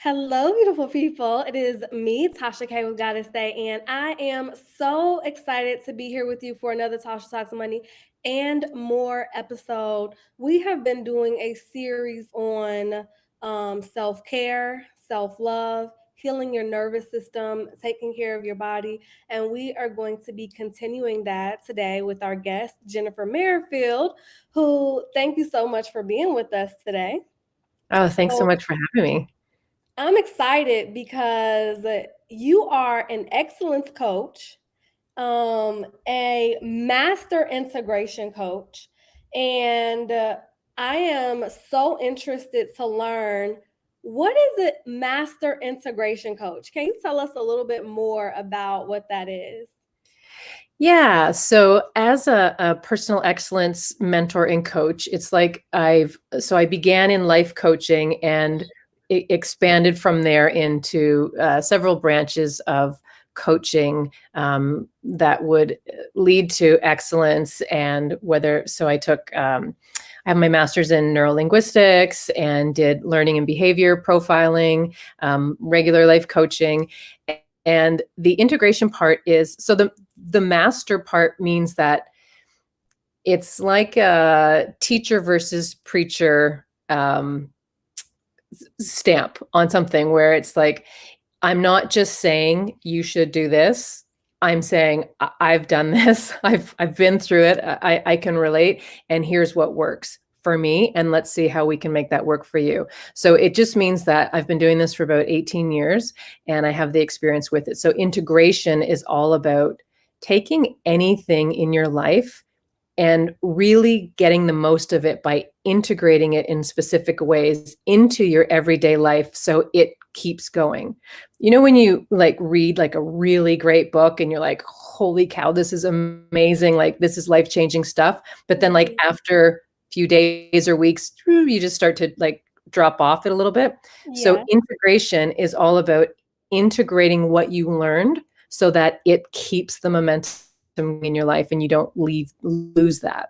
Hello, beautiful people. It is me, Tasha K with Goddess Day, and I am so excited to be here with you for another Tasha Talks Money and More episode. We have been doing a series on self care, self love, healing your nervous system, taking care of your body, and we are going to be continuing that today with our guest, Jenifer Merifield, who thank you so much for being with us today. Oh, thanks so So, much for having me. I'm excited because you are an excellence coach, a master integration coach, and I am so interested to learn what is a master integration coach? Can you tell us a little bit more about what that is? Yeah, so as a personal excellence mentor and coach, it's like I began in life coaching and it expanded from there into several branches of coaching that would lead to excellence. And I took, I have my master's in neurolinguistics and did learning and behavior profiling, regular life coaching. And the integration part is the master part means that it's like a teacher versus preacher stamp on something where it's like, I'm not just saying you should do this. I'm saying I've done this. I've been through it. I can relate, and here's what works for me, and let's see how we can make that work for you. So it just means that I've been doing this for about 18 years, and I have the experience with it. So integration is all about taking anything in your life and really getting the most of it by integrating it in specific ways into your everyday life so it keeps going. You know, when you like read like a really great book and you're like, holy cow, this is amazing, like this is life-changing stuff, but then like Mhm. after a few days or weeks, you just start to like drop off it a little bit. So Yeah. integration is all about integrating what you learned so that it keeps the momentum in your life and you don't lose that.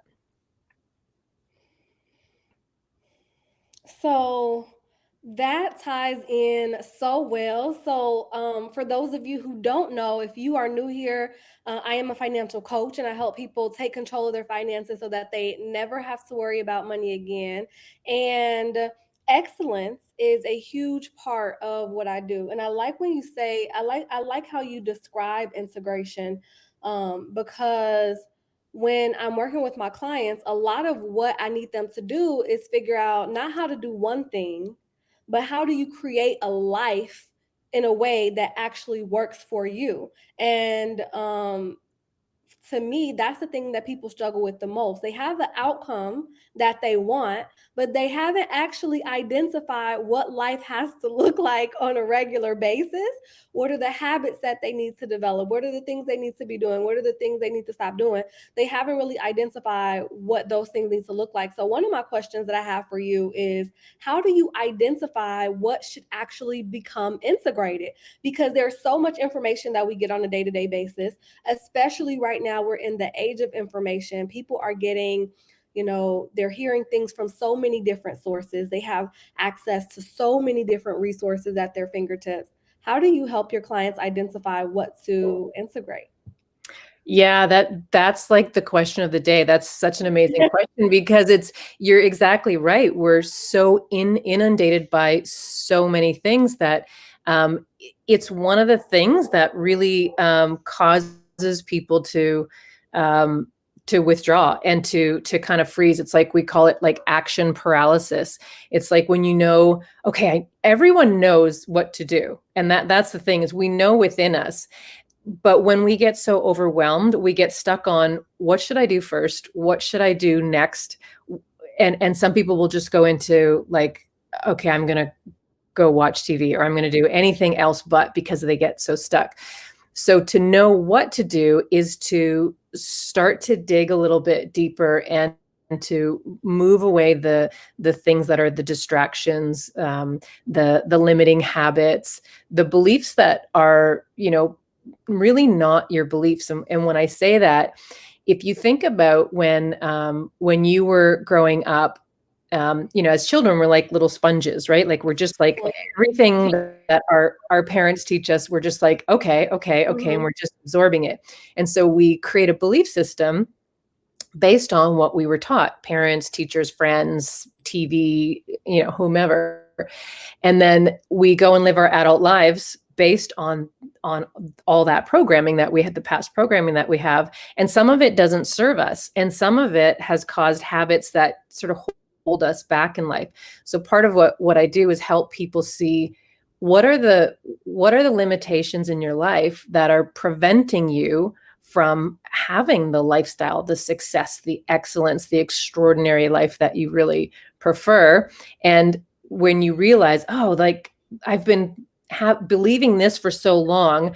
So that ties in so well. So, for those of you who don't know, if you are new here, I am a financial coach and I help people take control of their finances so that they never have to worry about money again. And excellence is a huge part of what I do. And I like when you say, I like how you describe integration, because when I'm working with my clients, a lot of what I need them to do is figure out not how to do one thing, but how do you create a life in a way that actually works for you. And to me, that's the thing that people struggle with the most. They have the outcome that they want, but they haven't actually identified what life has to look like on a regular basis. What are the habits that they need to develop? What are the things they need to be doing? What are the things they need to stop doing? They haven't really identified what those things need to look like. So, one of my questions that I have for you is how do you identify what should actually become integrated? Because there's so much information that we get on a day to day basis, especially right now. We're in the age of information. People are getting, they're hearing things from so many different sources. They have access to so many different resources at their fingertips. How do you help your clients identify what to integrate? Yeah, that's like the question of the day. That's such an amazing question because you're exactly right. We're so inundated by so many things that it's one of the things that really causes people um, to withdraw and to kind of freeze. It's like we call it like action paralysis. It's like when you know, okay, everyone knows what to do, and that's the thing is we know within us, but when we get so overwhelmed, we get stuck on what should I do first? What should I do next? And some people will just go into like, okay, I'm going to go watch TV or I'm going to do anything else but because they get so stuck. So to know what to do is to start to dig a little bit deeper and to move away the things that are the distractions, the limiting habits, the beliefs that are, really not your beliefs. And when I say that, if you think about when you were growing up, as children, we're like little sponges, right? Like we're just like everything that our parents teach us, we're just like, okay, okay, okay, and Mhm. we're just absorbing it. And so we create a belief system based on what we were taught, parents, teachers, friends, TV, whomever. And then we go and live our adult lives based on all that programming that we had, the past programming that we have. And some of it doesn't serve us, and some of it has caused habits that sort of hold us back in life. So part of what I do is help people see what are the limitations in your life that are preventing you from having the lifestyle, the success, the excellence, the extraordinary life that you really prefer. And when you realize, oh, like I've been believing this for so long,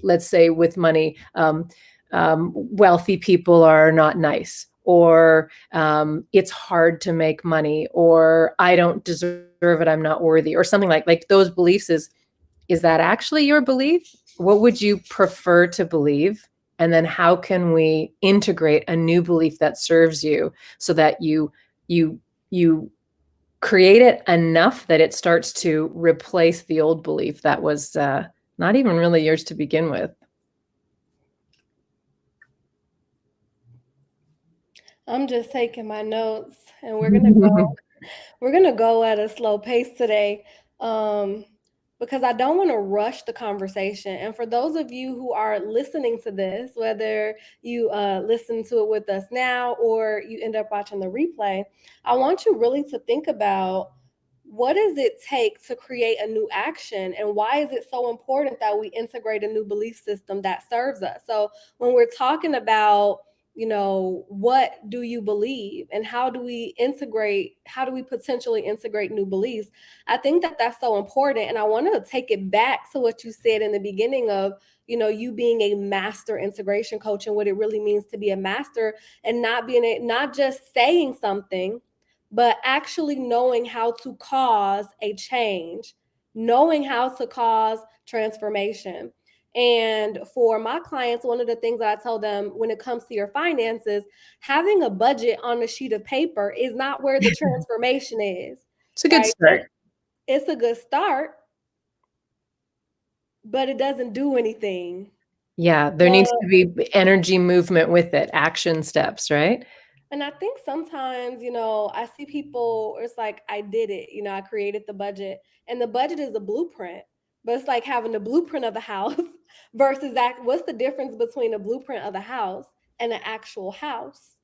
let's say with money, wealthy people are not nice, or it's hard to make money, or I don't deserve it, I'm not worthy, or something like those beliefs. Is that actually your belief? What would you prefer to believe? And then how can we integrate a new belief that serves you, so that you create it enough that it starts to replace the old belief that was not even really yours to begin with. I'm just taking my notes, and we're gonna go at a slow pace today, um, because I don't want to rush the conversation. And for those of you who are listening to this, whether you listen to it with us now or you end up watching the replay, I want you really to think about, what does it take to create a new action, and why is it so important that we integrate a new belief system that serves us? So when we're talking about, what do you believe, and how do we potentially integrate new beliefs, I think that that's so important. And I want to take it back to what you said in the beginning of, you being a master integration coach, and what it really means to be a master, and not just saying something, but actually knowing how to cause a change, knowing how to cause transformation. And for my clients, one of the things that I tell them when it comes to your finances, having a budget on a sheet of paper is not where the transformation is, It's a good right? start. It's a good start, but it doesn't do anything. Yeah, there needs So, to be energy movement with it, action steps, right? and I think sometimes, I see people, it's like, I did it, I created the budget, and the budget is a blueprint, but it's like having the blueprint of the house versus that. What's the difference between a blueprint of the house and an actual house?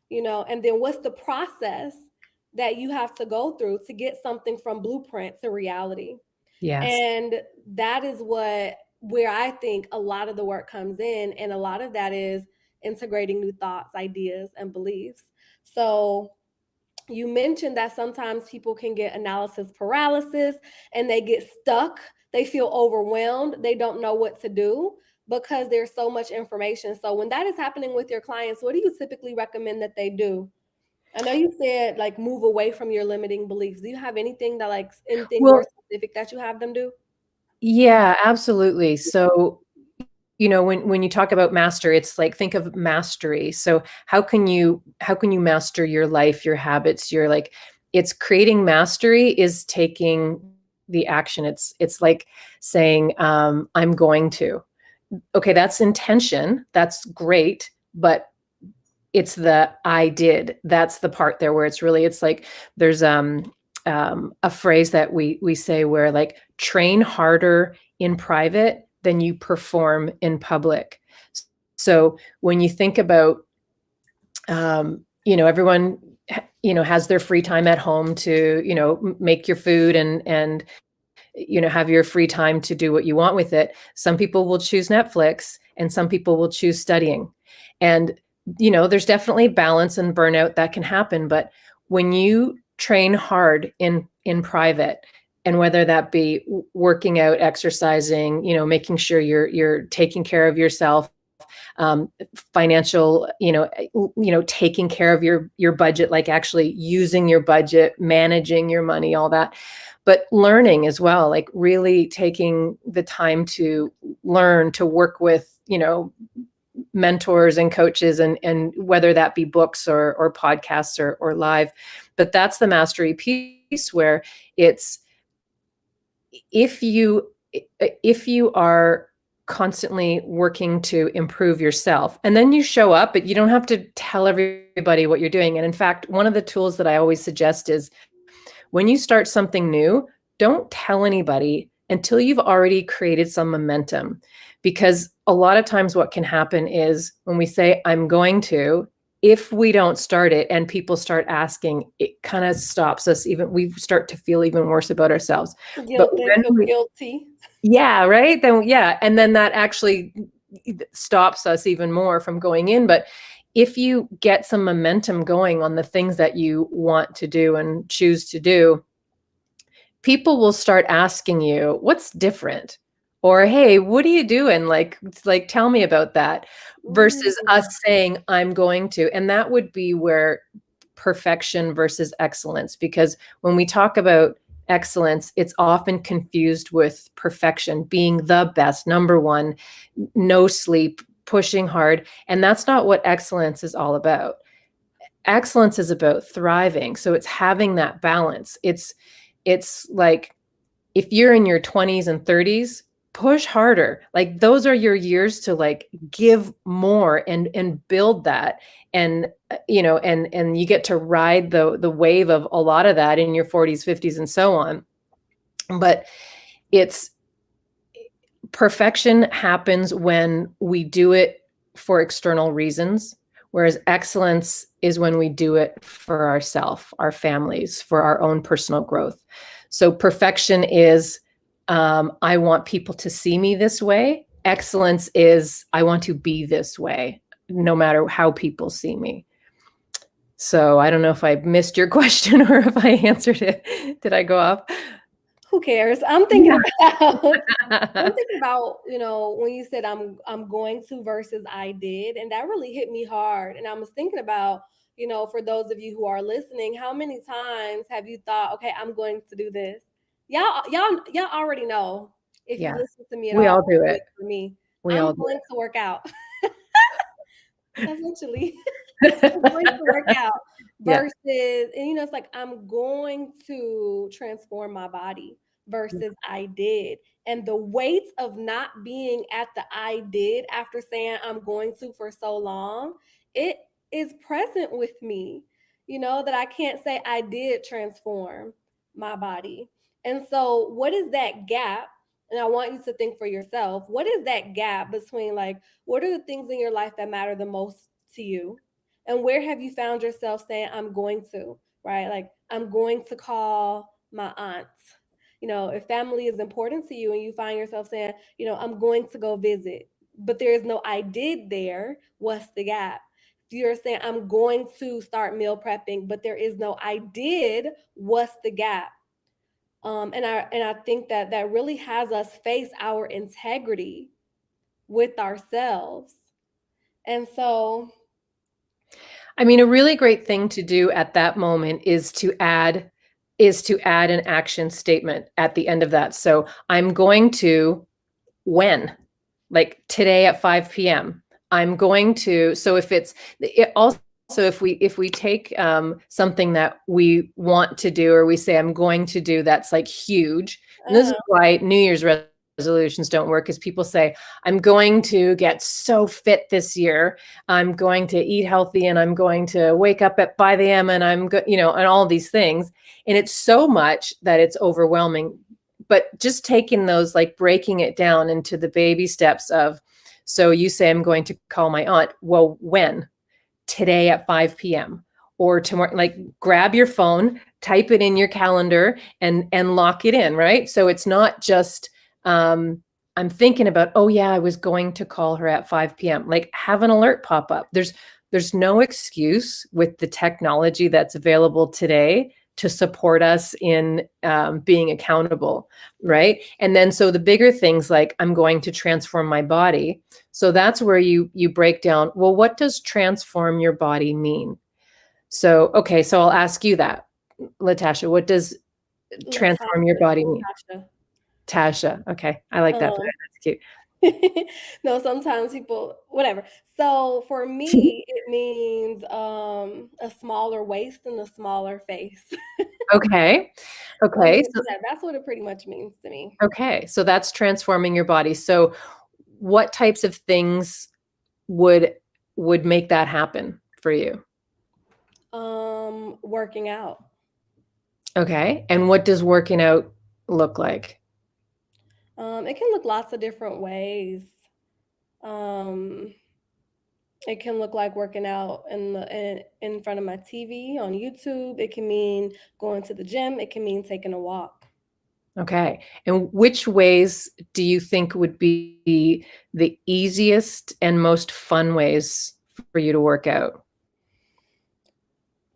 And then what's the process that you have to go through to get something from blueprint to reality? Yes. And that is where I think a lot of the work comes in. And a lot of that is integrating new thoughts, ideas, and beliefs. So you mentioned that sometimes people can get analysis paralysis, and they get stuck. They feel overwhelmed. They don't know what to do because there's so much information. So when that is happening with your clients, what do you typically recommend that they do? I know you said like move away from your limiting beliefs. Do you have anything more Well, specific that you have them do? yeah, absolutely. So, when you talk about master, it's like, think of mastery. So how can you master your life, your habits, your like, it's creating mastery is taking the action. It's like saying, I'm going to. Okay, that's intention. That's great, but it's the I did. That's the part there where it's like there's a phrase that we say where, like, train harder in private than you perform in public. So when you think about everyone has their free time at home to make your food and have your free time to do what you want with it. Some people will choose Netflix and some people will choose studying. And, there's definitely balance and burnout that can happen. But when you train hard in private, and whether that be working out, exercising, making sure you're taking care of yourself, financial, taking care of your budget, like actually using your budget, managing your money, all that, but learning as well, like really taking the time to learn, to work with, mentors and coaches, and whether that be books or podcasts or live. But that's the mastery piece, where it's, if you if you are constantly working to improve yourself, and then you show up, but you don't have to tell everybody what you're doing. And in fact, one of the tools that I always suggest is, when you start something new, don't tell anybody until you've already created some momentum. Because a lot of times what can happen is, when we say, I'm going to, if we don't start it and people start asking, it kind of stops us. Even we start to feel even worse about ourselves. But Guilt, then when feel we, guilty. yeah, right. Then, yeah. And then that actually stops us even more from going in. But if you get some momentum going on the things that you want to do and choose to do, people will start asking you, what's different? Or, hey, what are you doing? Like, tell me about that, versus us Mm. saying, I'm going to. And that would be where perfection versus excellence, because when we talk about excellence, it's often confused with perfection, being the best, number one, no sleep, pushing hard. And that's not what excellence is all about. Excellence is about thriving. So it's having that balance. It's like, if you're in your 20s and 30s, push harder. Like, those are your years to like give more and build that. And and you get to ride the wave of a lot of that in your 40s, 50s, and so on. But it's, perfection happens when we do it for external reasons, whereas excellence is when we do it for ourselves, our families, for our own personal growth. So perfection is, I want people to see me this way. Excellence is, I want to be this way, no matter how people see me. So I don't know if I missed your question or if I answered it. Did I go off? Who cares? I'm thinking about I'm thinking about, when you said I'm going to versus I did, and that really hit me hard. And I was thinking about, for those of you who are listening, how many times have you thought, okay, I'm going to do this? Y'all already know, if you Yeah, listen to me at we all, all do like it. for me, We I'm all do going to work out eventually. I'm going it. to work out Yeah. versus, and it's like I'm going to transform my body versus I did. And the weight of not being at the I did after saying I'm going to for so long, it is present with me, that I can't say I did transform my body. And so, what is that gap? And I want you to think for yourself, what is that gap between, like, what are the things in your life that matter the most to you? And where have you found yourself saying, I'm going to, right? Like, I'm going to call my aunt. If family is important to you and you find yourself saying, I'm going to go visit, but there is no I did there, what's the gap? If you're saying, I'm going to start meal prepping, but there is no I did, what's the gap? And I think that that really has us face our integrity with ourselves. And so, I mean, a really great thing to do at that moment is to add an action statement at the end of that. So, I'm going to, when? Like, today at 5 p.m. I'm going to, so if it's it also, if we take something that we want to do, or we say I'm going to do, that's like huge. And this is uh, why New Year's resolutions don't work, is people say, I'm going to get so fit this year. I'm going to eat healthy, and I'm going to wake up at 5 a.m. and and all these things. And it's so much that it's overwhelming. But just taking those, like breaking it down into the baby steps of, so you say, I'm going to call my aunt. Well, when? Today at 5 p.m. or tomorrow. Like, grab your phone, type it in your calendar, and lock it in, right? So it's not just, I'm thinking about, oh yeah, I was going to call her at 5 p.m. Like, have an alert pop up. There's no excuse with the technology that's available today to support us in being accountable, right? And then, so the bigger things, like, I'm going to transform my body. So that's where you break down, well, what does transform your body mean? So, okay, so I'll ask you that, Latasha, what does transform your Latasha, body mean? Tasha. Tasha, okay, I like that better. Um, That's cute. No, sometimes people, whatever. So for me, it means a smaller waist and a smaller face. Okay. I Okay. mean, So yeah, that's what it pretty much means to me. okay. So that's transforming your body. So what types of things would would make that happen for you? Working out. Okay. And what does working out look like? It can look lots of different ways. Um, it can look like working out in front of my TV on YouTube. It can mean going to the gym. It can mean taking a walk. Okay. And which ways do you think would be the easiest and most fun ways for you to work out?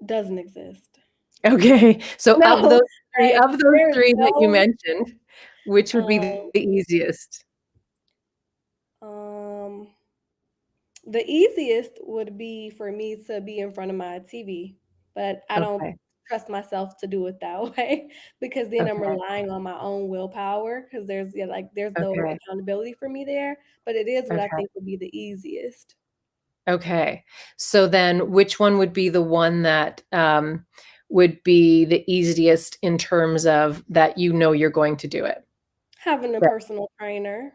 Doesn't exist. Okay. So No, like of those there's 3 that you no mentioned, which would be um the easiest? um the easiest would be for me to be in front of my TV, but I don't Okay. trust myself to do it that way because then I'm Okay. relying on my own willpower because there's no Okay. accountability for me there, but it is what I Okay. think would be the easiest. Okay. So then which one would be the one that, would be the easiest in terms of that you know you're going to do it? Having a Yeah. personal trainer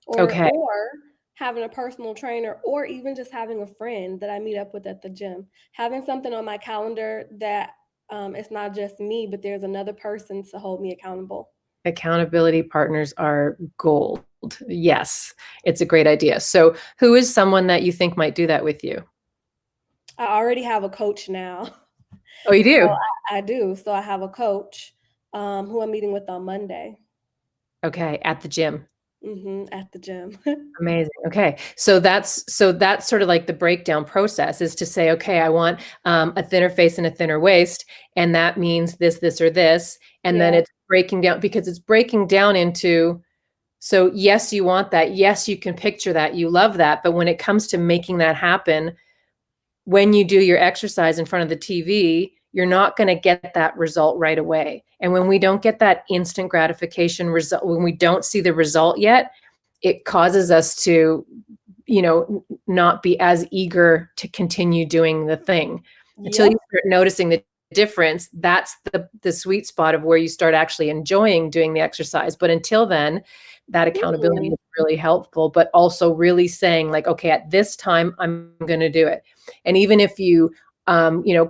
Okay. or having a personal trainer or even just having a friend that I meet up with at the gym. Having something on my calendar that it's not just me, but there's another person to hold me accountable. Accountability partners are gold. Yes, it's a great idea. So who is someone that you think might do that with you? I already have a coach now. Oh, you So do? I do. So I have a coach who I'm meeting with on Monday. Okay, at the gym. At the gym. Amazing. Okay. So that's sort of like the breakdown process is to say, okay, I want a thinner face and a thinner waist, and that means this, or this. And then Yeah. it's breaking down because it's breaking down into so yes, you want that. Yes, you can picture that. You love that. But when it comes to making that happen, when you do your exercise in front of the TV, you're not going to get that result right away. And when we don't get that instant gratification result, when we don't see the result yet, it causes us to not be as eager to continue doing the thing until Yep. you start noticing the difference. That's the sweet spot of where you start actually enjoying doing the exercise. But until then, that accountability Mhm. is really helpful, but also really saying like, okay, at this time I'm going to do it. And even if you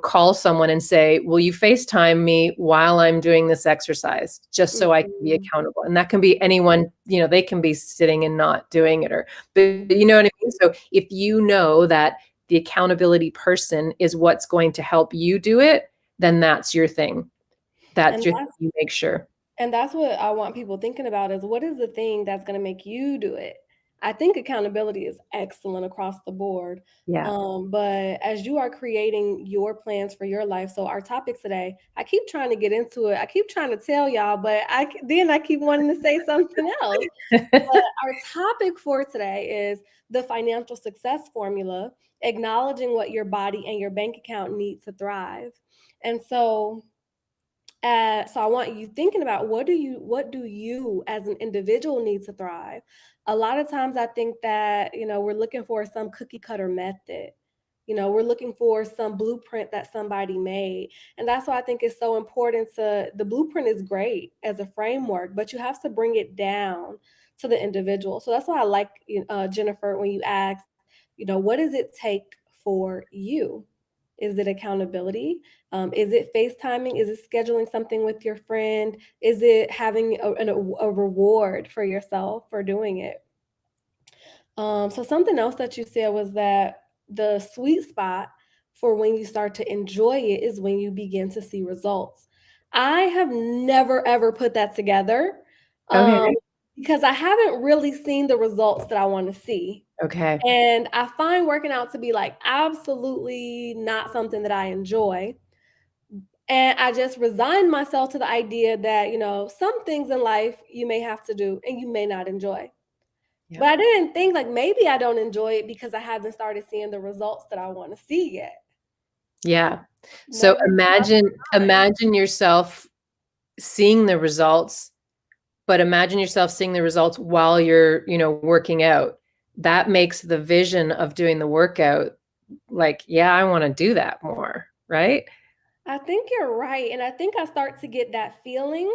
call someone and say, will you FaceTime me while I'm doing this exercise, just so I can be Mhm. accountable? And that can be anyone, they can be sitting and not doing it, or but you know Mhm. what I mean? So if you know that the accountability person is what's going to help you do it, then that's your thing. That's And your thing that's you make sure. And that's what I want people thinking about is what is the thing that's gonna make you do it? I think accountability is excellent across the board. Yeah. But as you are creating your plans for your life, so our topic today, I keep trying to get into it. I keep trying to tell y'all, but then I keep wanting to say something else. But our topic for today is the financial success formula, acknowledging what your body and your bank account need to thrive. And so I want you thinking about what do you as an individual need to thrive? A lot of times I think that, we're looking for some cookie cutter method. We're looking for some blueprint that somebody made. And that's why I think it's so important the blueprint is great as a framework, but you have to bring it down to the individual. So that's why I like Jennifer, when you ask, what does it take for you? Is it accountability? Is it FaceTiming? Is it scheduling something with your friend? Is it having a reward for yourself for doing it? So something else that you said was that the sweet spot for when you start to enjoy it is when you begin to see results. I have never ever put that together um, Okay. because I haven't really seen the results that I want to see. Okay. And I find working out to be like absolutely not something that I enjoy. And I just resigned myself to the idea that, some things in life you may have to do and you may not enjoy. Yeah. But I didn't think like maybe I don't enjoy it because I haven't started seeing the results that I want to see yet. Yeah. So Never give up imagine on trying. imagine yourself seeing the results But imagine yourself seeing the results while you're, working out. That makes the vision of doing the workout like, yeah, I want to do that more, right? I think you're right. And I think I start to get that feeling,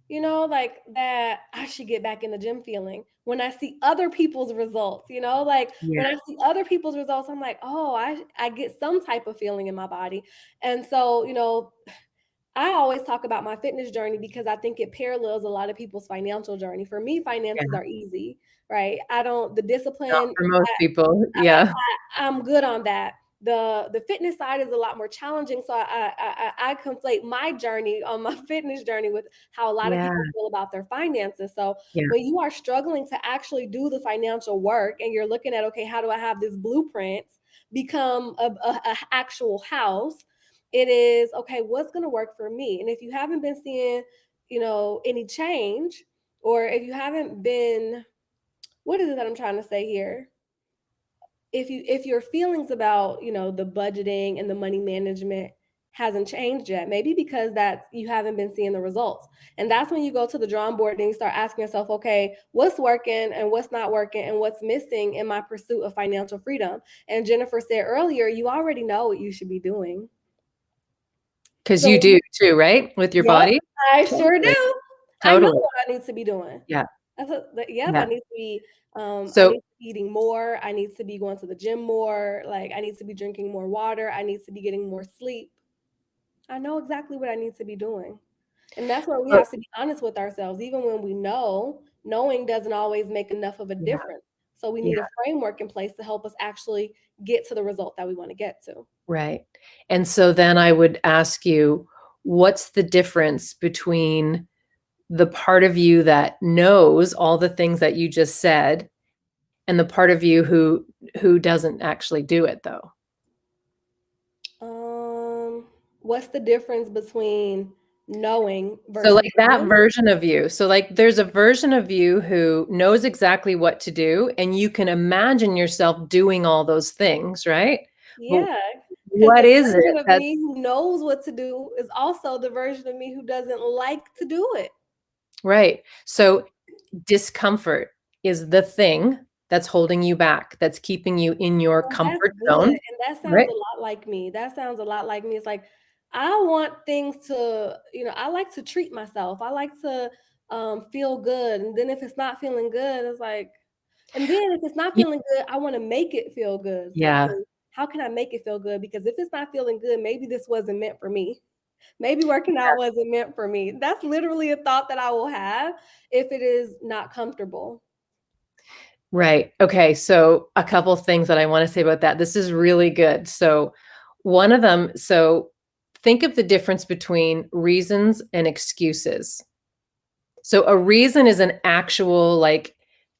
like that I should get back in the gym feeling when I see other people's results, like Yeah. when I see other people's results, I'm like, oh, I get some type of feeling in my body. And so, I always talk about my fitness journey because I think it parallels a lot of people's financial journey. For me, Yeah. finances are easy, right? The Not discipline, for most people. Yeah. I'm good on that. The fitness side is a lot more challenging. So I conflate my journey on my fitness journey with how a lot of Yeah. people feel about their finances. So Yeah. when you are struggling to actually do the financial work and you're looking at, okay, how do I have this blueprint become a actual house? It is okay, what's going to work for me? And if you haven't been seeing, any change, or if you haven't been, what is it that I'm trying to say here? If your feelings about, the budgeting and the money management hasn't changed yet, maybe because that you haven't been seeing the results. And that's when you go to the drawing board and you start asking yourself, okay, what's working and what's not working and what's missing in my pursuit of financial freedom? And Jenifer said earlier, you already know what you should be doing. Because you So, do too, right? With your yep, body? I sure Totally. do. I know Totally. what I need to be doing. Yeah. Yep, I Yeah. need to be I So need to be eating more. I need to be going to the gym more. Like I need to be drinking more water. I need to be getting more sleep. I know exactly what I need to be doing. And that's where we but have to be honest with ourselves. Even when we know, knowing doesn't always make enough of a yeah, difference. So we need yeah, a framework in place to help us actually get to the result that we want to get to. right. And so then I would ask you, what's the difference between the part of you that knows all the things that you just said and the part of you who doesn't actually do it though? Um, what's the difference between knowing So versus like that doing? version of you. So like there's a version of you who knows exactly what to do and you can imagine yourself doing all those things, right? But Yeah, because what the is it version of that's me who knows what to do is also the version of me who doesn't like to do it. right? So discomfort is the thing that's holding you back, that's keeping you in your Well, that's comfort good, zone, and that sounds right? a lot like me. That sounds a lot like me. It's like I want things to, I like to treat myself. I like to feel good, and then if it's not feeling good, it's like, and then if it's not Y feeling good, I want to make it feel good. It's like, Yeah, okay, how can I make it feel good? Because if it's not feeling good, maybe this wasn't meant for me. Maybe working out wasn't meant for me. That's literally a thought that I will have if it is not comfortable. right. Okay, so a couple things that I wanna say about that. This is really good. So, one of them think of the difference between reasons and excuses. So a reason is an actual like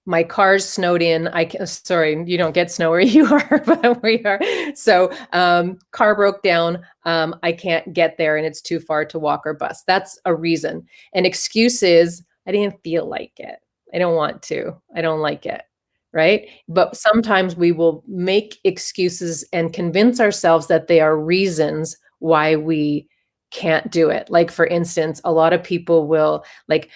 my car's snowed in. Sorry, you don't get snow where you are, but we are. So car broke down. I can't get there and it's too far to walk or bus. That's a reason. An excuse is I didn't feel like it. I don't want to. I don't like it. Right. But sometimes we will make excuses and convince ourselves that they are reasons why we can't do it. Like, for instance, a lot of people will like,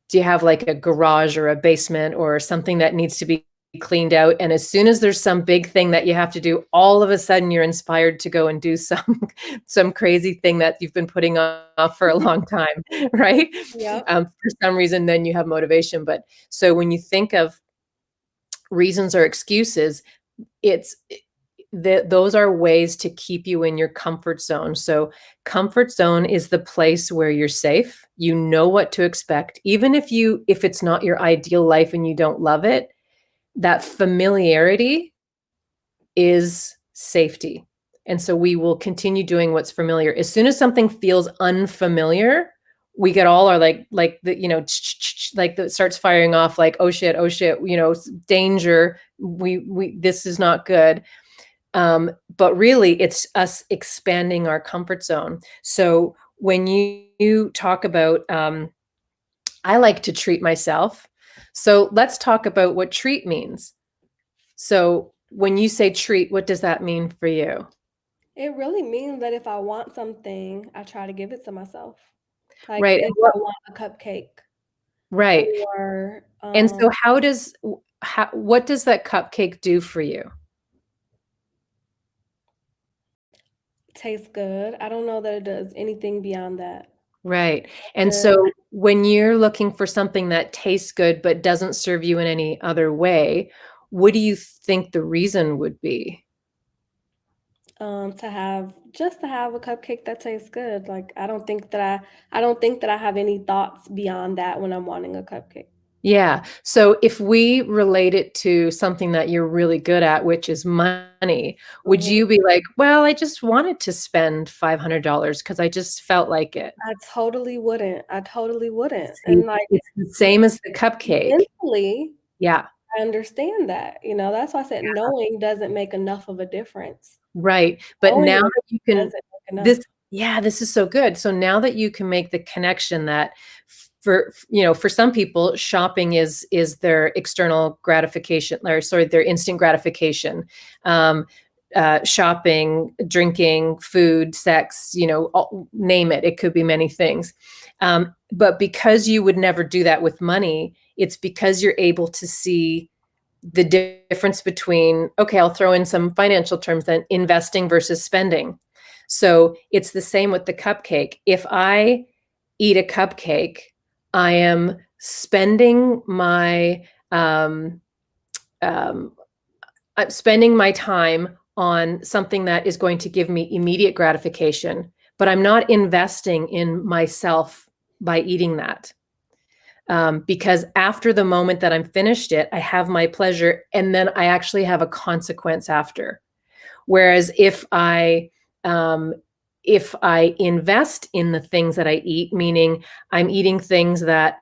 do you have like a garage or a basement or something that needs to be cleaned out? And as soon as there's some big thing that you have to do, all of a sudden you're inspired to go and do some some crazy thing that you've been putting off for a long time, right? Yep. For some reason, then you have motivation. But so when you think of reasons or excuses, it's those are ways to keep you in your comfort zone. So comfort zone is the place where you're safe. You know what to expect. Even if it's not your ideal life and you don't love it, that familiarity is safety. And so we will continue doing what's familiar. As soon as something feels unfamiliar, we get all our like the like that starts firing off like oh shit, danger. We this is not good. But really, it's us expanding our comfort zone. So when you talk about, I like to treat myself. So let's talk about what treat means. So when you say treat, what does that mean for you? It really means that if I want something, I try to give it to myself. Like Right. if And what, I want a cupcake, Right. or And so how does w how what does that cupcake do for you? tastes good. I don't know that it does anything beyond that. Right. And Good. so when you're looking for something that tastes good but doesn't serve you in any other way, what do you think the reason would be? To have a cupcake that tastes good. Like I don't think that I have any thoughts beyond that when I'm wanting a cupcake. Yeah. So if we relate it to something that you're really good at, which is money, would Mhm. you be like, "Well, I just wanted to spend $500 because I just felt like it." I totally wouldn't. I totally wouldn't. See, And like it's the same as the cupcake. mentally, Yeah. I understand that. You know, that's why I said knowing doesn't make enough of a difference. Right, but Knowing now it that you can doesn't make enough. this yeah, this is so good. So now that you can make the connection that for some people, shopping is their external gratification or sorry, their instant gratification. Um, shopping, drinking, food, sex, all, name it. It could be many things. But because you would never do that with money, it's because you're able to see the difference between, okay, I'll throw in some financial terms then, investing versus spending. So it's the same with the cupcake. If I eat a cupcake, I am spending um, um, I'm spending my time on something that is going to give me immediate gratification, but I'm not investing in myself by eating that. Because after the moment that I'm finished it, I have my pleasure, and then I actually have a consequence after. Whereas um, if I invest in the things that I eat, meaning I'm eating things that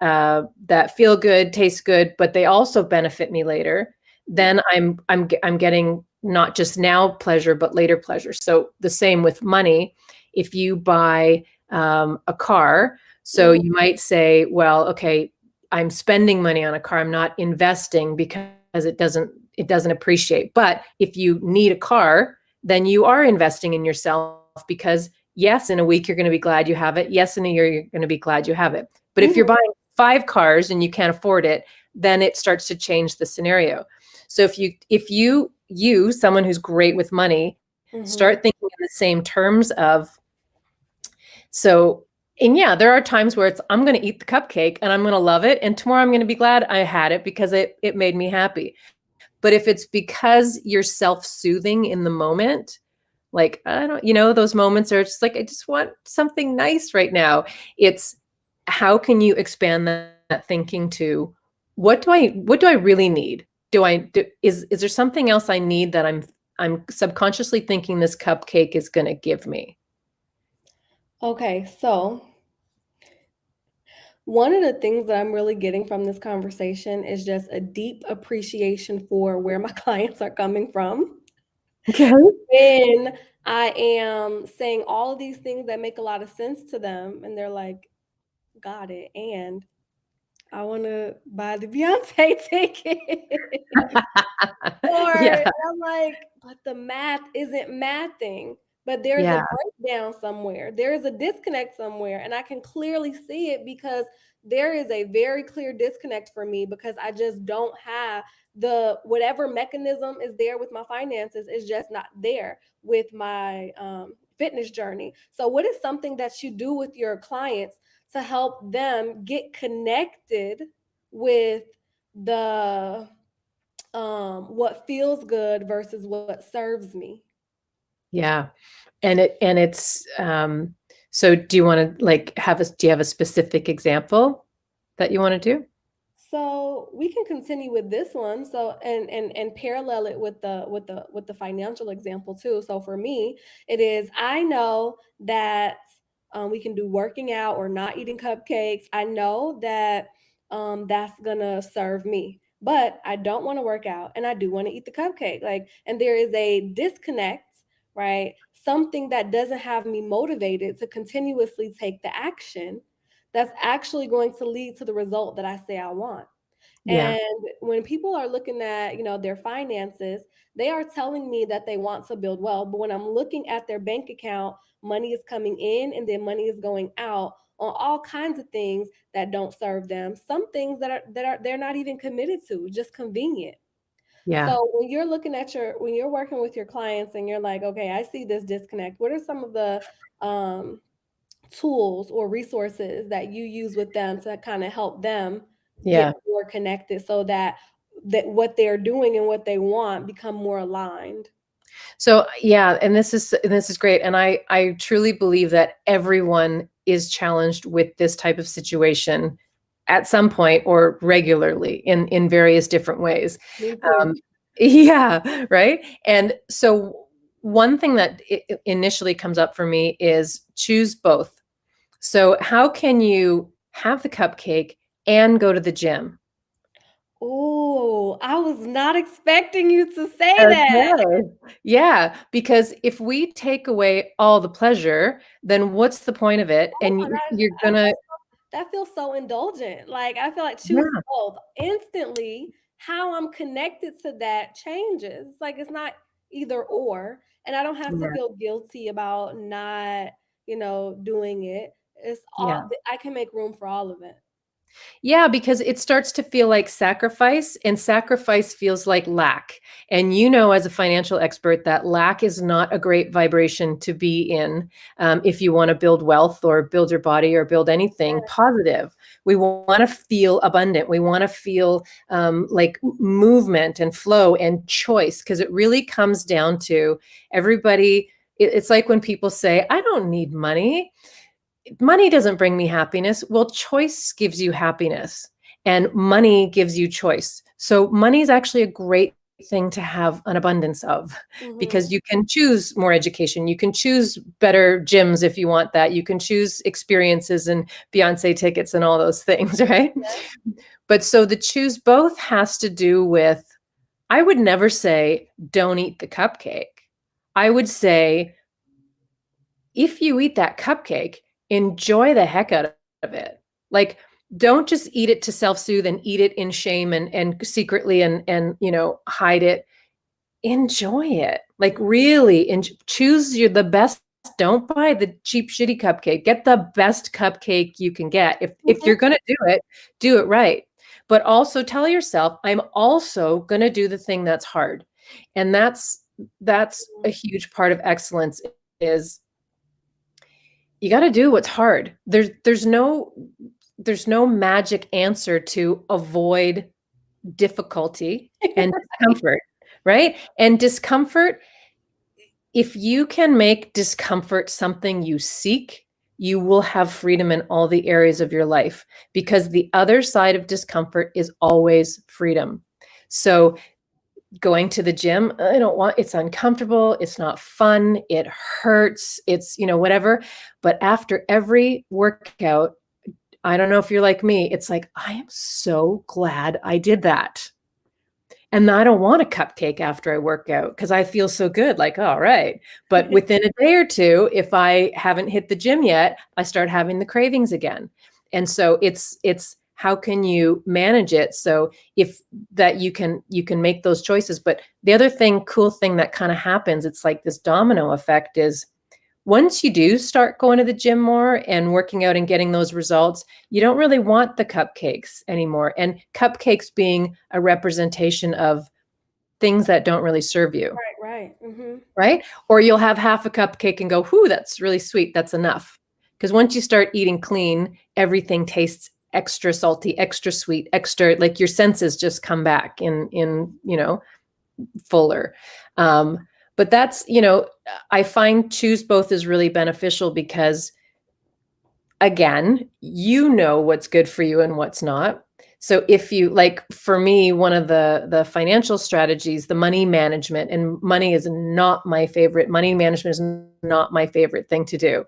feel good, taste good, but they also benefit me later, then I'm getting not just now pleasure, but later pleasure. So the same with money. If you buy a car, so Mhm, you might say, well, okay, I'm spending money on a car. I'm not investing because it doesn't appreciate. But if you need a car, then you are investing in yourself because yes, in a week you're going to be glad you have it. Yes, in a year you're going to be glad you have it. But if you're mhm, buying 5 cars and you can't afford it, then it starts to change the scenario. So if you someone who's great with money mhm. start thinking in the same terms of so and yeah, there are times where it's I'm going to eat the cupcake and I'm going to love it and tomorrow I'm going to be glad I had it because it made me happy. But if it's because you're self-soothing in the moment, like, I don't those moments are just like, "I just want something nice right now." It's how can you expand that thinking to, "What do I really need? Do I do is there something else I need that I'm subconsciously thinking this cupcake is gonna give me?" Okay, so one of the things that I'm really getting from this conversation is just a deep appreciation for where my clients are coming from. Okay. When I am saying all of these things that make a lot of sense to them, and they're like, "Got it," and I wanna buy the Beyonce ticket. Or Yeah, I'm like, "But the math isn't mathing." But there's a yeah, breakdown somewhere. There is a disconnect somewhere, and I can clearly see it because there is a very clear disconnect for me because I just don't have the whatever mechanism is there with my finances is just not there with my fitness journey. So, what is something that you do with your clients to help them get connected with the what feels good versus what serves me? yeah. So do you wanna, like, do you have a specific example that you wanna do? So we can continue with this one. So and parallel it with the financial example too. So for me, it is I know that we can do working out or not eating cupcakes. I know that that's gonna serve me, but I don't want to work out and I do want to eat the cupcake. Like, and there is a disconnect, right? Something that doesn't have me motivated to continuously take the action that's actually going to lead to the result that I say I want. Yeah. And when people are looking at, their finances, they are telling me that they want to build wealth. But when I'm looking at their bank account, money is coming in and then money is going out on all kinds of things that don't serve them. Some things that are they're not even committed to, just convenient. Yeah. So when you're looking at when you're working with your clients and you're like, okay, I see this disconnect. What are some of the um, tools or resources that you use with them to kind of help them get Yeah. more connected so that what they're doing and what they want become more aligned? So yeah, and this is great. And I truly believe that everyone is challenged with this type of situation at some point or regularly in various different ways. Me too. Um, yeah, right. And so one thing that initially comes up for me is choose both. So how can you have the cupcake and go to the gym? Oh, I was not expecting you to say that. Okay. Yeah, because if we take away all the pleasure, then what's the point of it? Oh And my gosh, you're gonna that feels so indulgent. Like I feel like choose yeah, both. Instantly, how I'm connected to that changes. Like it's not either or. And I don't have to yeah, feel guilty about not, doing it. It's all yeah. I can make room for all of it. Yeah, because it starts to feel like sacrifice, and sacrifice feels like lack. And you know, as a financial expert, that lack is not a great vibration to be in if you want to build wealth or build your body or build anything positive. We want to feel abundant. We want to feel like movement and flow and choice, because it really comes down to everybody. It's like when people say, I don't need money doesn't bring me happiness. Well, choice gives you happiness and money gives you choice. So money is actually a great thing to have an abundance of because Mm-hmm. you can choose more education. You can choose better gyms if you want that. You can choose experiences and Beyonce tickets and all those things, right? But so the choose both has to do with, I would never say, don't eat the cupcake. I would say, if you eat that cupcake, enjoy the heck out of it. Like, don't just eat it to self-soothe and eat it in shame and secretly and hide it. Enjoy it. Like really choose the best. Don't buy the cheap shitty cupcake. Get the best cupcake you can get. If you're going to do it right. But also tell yourself, I'm also going to do the thing that's hard. And that's a huge part of excellence is you got to do what's hard. There's no magic answer to avoid difficulty and discomfort, right? And discomfort, if you can make discomfort something you seek, you will have freedom in all the areas of your life because the other side of discomfort is always freedom. So going to the gym, I don't want, it's uncomfortable, it's not fun, it hurts, it's, whatever. But after every workout, I don't know if you're like me, it's like, I am so glad I did that. And I don't want a cupcake after I work out because I feel so good, like, all right. But within a day or two, if I haven't hit the gym yet, I start having the cravings again. And so it's how can you manage it so if that you can make those choices. But the other cool thing that kind of happens, it's like this domino effect is once you do start going to the gym more and working out and getting those results, you don't really want the cupcakes anymore. And cupcakes being a representation of things that don't really serve you, Right, right. Mm-hmm. right? Or you'll have half a cupcake and go, whoo, that's really sweet. That's enough. Because once you start eating clean, everything tastes extra salty, extra sweet, extra like your senses just come back in fuller. Um, but I find choose both is really beneficial because again, you know what's good for you and what's not. So if you like for me, one of the financial strategies, the money management, and money is not my favorite. Money management is not my favorite thing to do.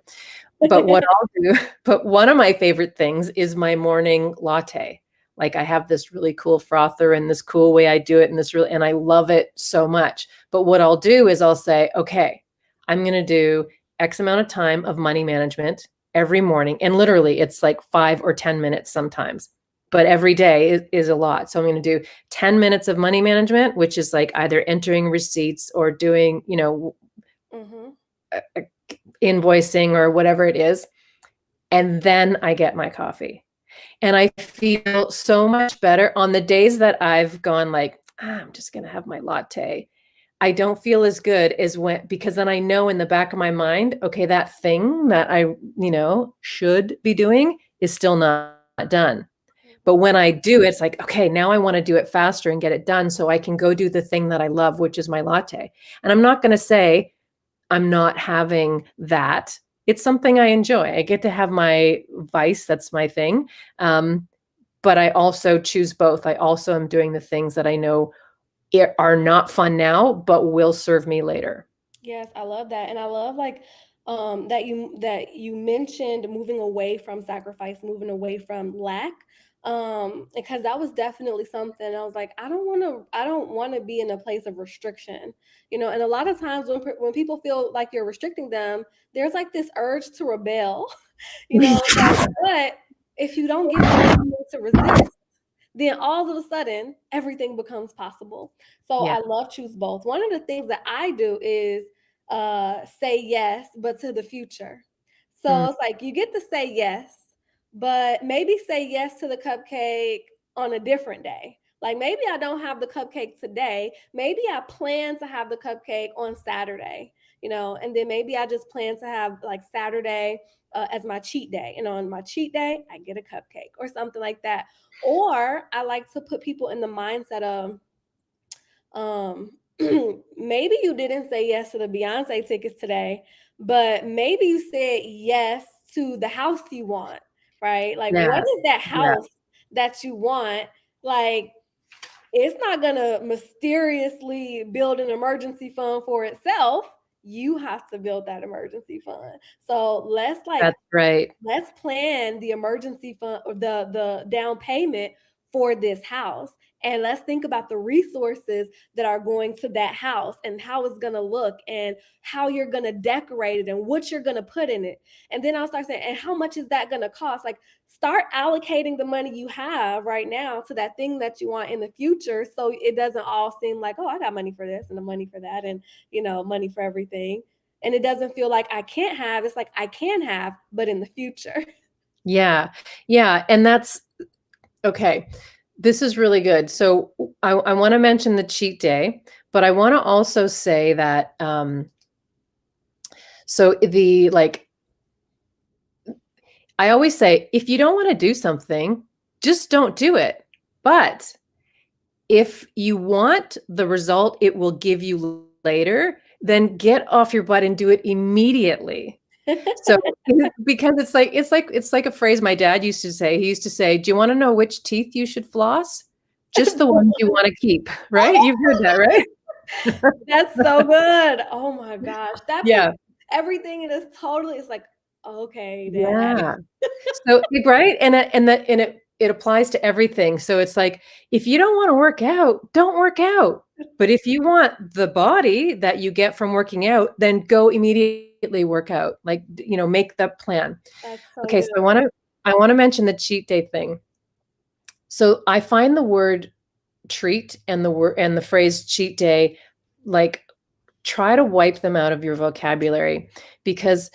But what I'll do, but one of my favorite things is my morning latte. Like I have this really cool frother and this cool way I do it and I love it so much. But what I'll do is I'll say, okay, I'm going to do X amount of time of money management every morning. And literally it's like 5 or 10 minutes sometimes, but every day is a lot. So I'm going to do 10 minutes of money management, which is like either entering receipts or doing, Mm-hmm. invoicing or whatever it is, and then I get my coffee. And I feel so much better on the days that I've gone like, I'm just going to have my latte. I don't feel as good as when, because then I know in the back of my mind, okay, that thing that I, should be doing is still not done. But when I do, it's like, okay, now I want to do it faster and get it done so I can go do the thing that I love, which is my latte. And I'm not going to say I'm not having that. It's something I enjoy. I get to have my vice. That's my thing. But I also choose both. I also am doing the things that I know are not fun now, but will serve me later. Yes, I love that. And I love like that you mentioned moving away from sacrifice, moving away from lack. Because that was definitely something I was like, I don't want to be in a place of restriction. And a lot of times when people feel like you're restricting them, there's like this urge to rebel. Like, but if you don't give them anything to resist, then all of a sudden everything becomes possible. So Yeah. I love choose both. One of the things that I do is say yes, but to the future. So Mm, it's like you get to say yes, but maybe say yes to the cupcake on a different day. Like maybe I don't have the cupcake today. Maybe I plan to have the cupcake on Saturday, and then maybe I just plan to have like Saturday as my cheat day. And on my cheat day, I get a cupcake or something like that. Or I like to put people in the mindset of, um, maybe you didn't say yes to the Beyonce tickets today, but maybe you said yes to the house you want, right? Like, what yeah. is that Yeah. house that you want? Like, it's not gonna mysteriously build an emergency fund for itself. You have to build that emergency fund. So That's right. let's plan the emergency fund or the down payment for this house, and let's think about the resources that are going to that house and how it's going to look and how you're going to decorate it and what you're going to put in it. And then I'll start saying, and how much is that going to cost? Like, start allocating the money you have right now to that thing that you want in the future, so it doesn't all seem like, oh, I got money for this and the money for that, and money for everything. And it doesn't feel like I can't have. It's like I can have, but in the future. Yeah. Yeah. And that's okay. This is really good. So I want to mention the cheat day, but I want to also say that so the like I always say, if you don't want to do something, just don't do it. But if you want the result it will give you later, then get off your butt and do it immediately. So because it's like a phrase my dad used to say. He used to say, "Do you want to know which teeth you should floss? Just the ones you want to keep." Right? You've heard that, right? That's so good. Oh my gosh. That puts Yeah. everything in this totally, it's like, okay, dad. Yeah. So right? And it applies to everything. So it's like, if you don't wanna work out, don't work out. But if you want the body that you get from working out, then go immediately work out. Like, make that plan. That's so Okay, so I good. wanna I wanna mention the cheat day thing. So I find the word treat and the phrase cheat day, like, try to wipe them out of your vocabulary because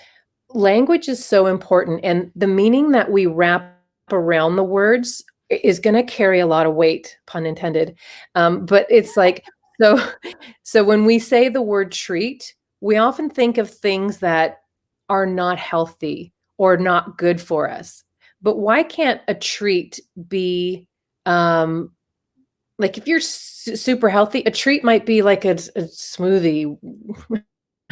language is so important, and the meaning that we wrap around the words is going to carry a lot of weight, pun intended. But it's like, so, so when we say the word treat, we often think of things that are not healthy or not good for us. But why can't a treat be, um, like if you're super healthy, a treat might be like a smoothie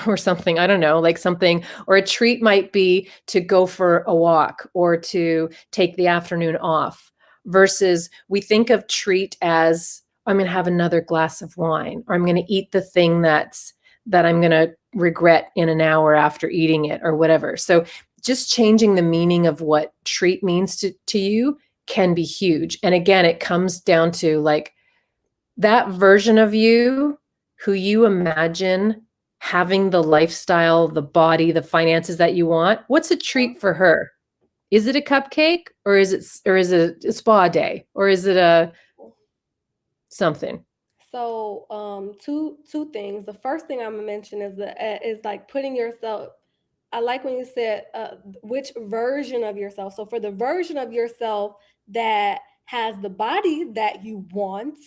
or something, I don't know, like something, or a treat might be to go for a walk or to take the afternoon off, versus we think of treat as, I'm going to have another glass of wine, or I'm going to eat the thing that I'm going to regret in an hour after eating it or whatever. So just changing the meaning of what treat means to you can be huge. And again, it comes down to like that version of you who you imagine having the lifestyle, the body, the finances that you want. What's a treat for her? Is it a cupcake, or is it a spa day, or is it a something? So, two things. The first thing I'm gonna mention is like putting yourself I like when you said which version of yourself. So for the version of yourself that has the body that you want,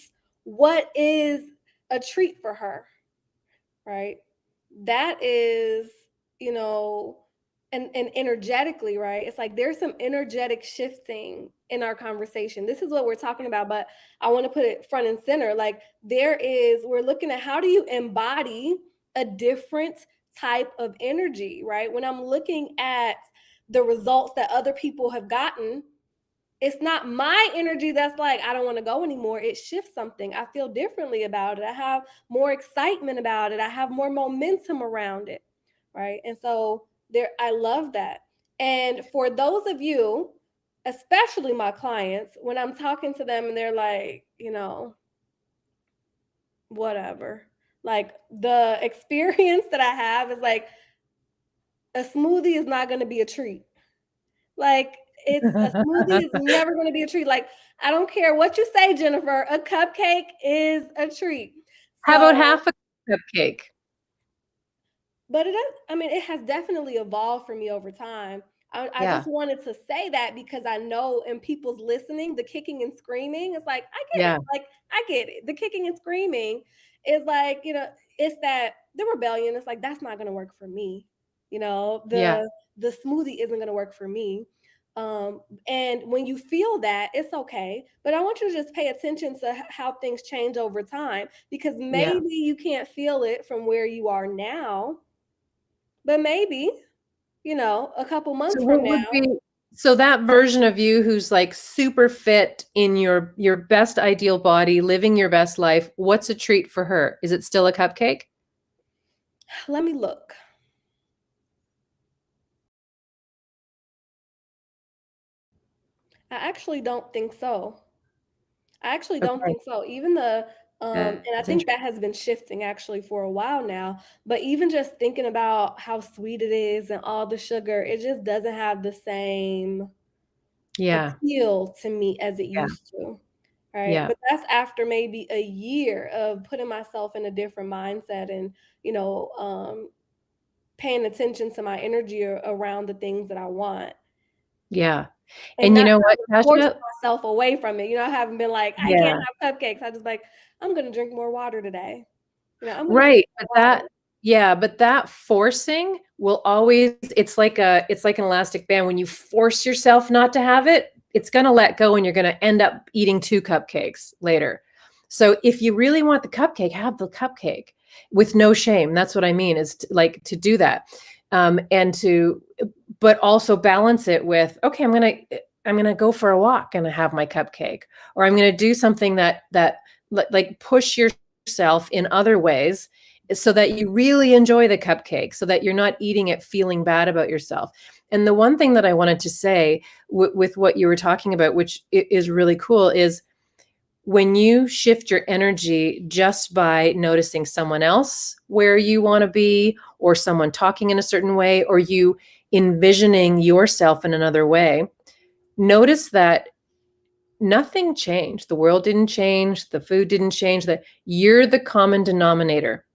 what is a treat for her, right? That is, you know, and energetically, right? It's like there's some energetic shifting in our conversation. This is what we're talking about, but I want to put it front and center. Like we're looking at how do you embody a different type of energy, right? When I'm looking at the results that other people have gotten, it's not my energy that's like I don't want to go anymore. It shifts something. I feel differently about it. I have more excitement about it. I have more momentum around it, right? And so there, I love that. And for those of you, especially my clients, when I'm talking to them and they're like, whatever, like the experience that I have is like a smoothie is not going to be a treat. Like it's a smoothie is never going to be a treat. Like I don't care what you say, Jenifer, a cupcake is a treat. How about So, half a cupcake? but I mean, it has definitely evolved for me over time. I Yeah. just wanted to say that because I know in people's listening, the kicking and screaming, it's like, I get it. Yeah. Like, I get it. The kicking and screaming is like, it's that the rebellion. It's like, that's not going to work for me. You know, Yeah. the smoothie isn't going to work for me. And when you feel that, it's okay. But I want you to just pay attention to how things change over time because Yeah. maybe you can't feel it from where you are now, but maybe, a couple So months from what would now, be so that version of you who's like super fit in your best ideal body, living your best life, what's a treat for her? Is it still a cupcake? let me look. I actually don't think so. I actually don't Okay. think so. Even and I That's think interesting. that has been shifting actually for a while now. But even just thinking about how sweet it is and all the sugar, it just doesn't have the same Yeah. appeal to me as it Yeah. used to. Right. Yeah. But that's after maybe a year of putting myself in a different mindset and, you know, um, paying attention to my energy around the things that I want. Yeah. And And you not know what, forcing Tasha? myself away from it. I haven't been like, I can't Yeah. have cupcakes. I just like, I'm gonna drink more water today. I'm gonna drink Right, but more water. that forcing will always it's like an elastic band. When you force yourself not to have it, it's gonna let go and you're gonna end up eating 2 cupcakes later. So if you really want the cupcake, have the cupcake with no shame. That's what I mean is to do that. And to but also balance it with, okay, I'm gonna go for a walk and have my cupcake, or I'm gonna do something that like push yourself in other ways so that you really enjoy the cupcake, so that you're not eating it feeling bad about yourself. And the one thing that I wanted to say with what you were talking about, which is really cool, is when you shift your energy just by noticing someone else where you want to be, or someone talking in a certain way, or you envisioning yourself in another way, notice that nothing changed. The world didn't change, the food didn't change, that you're the common denominator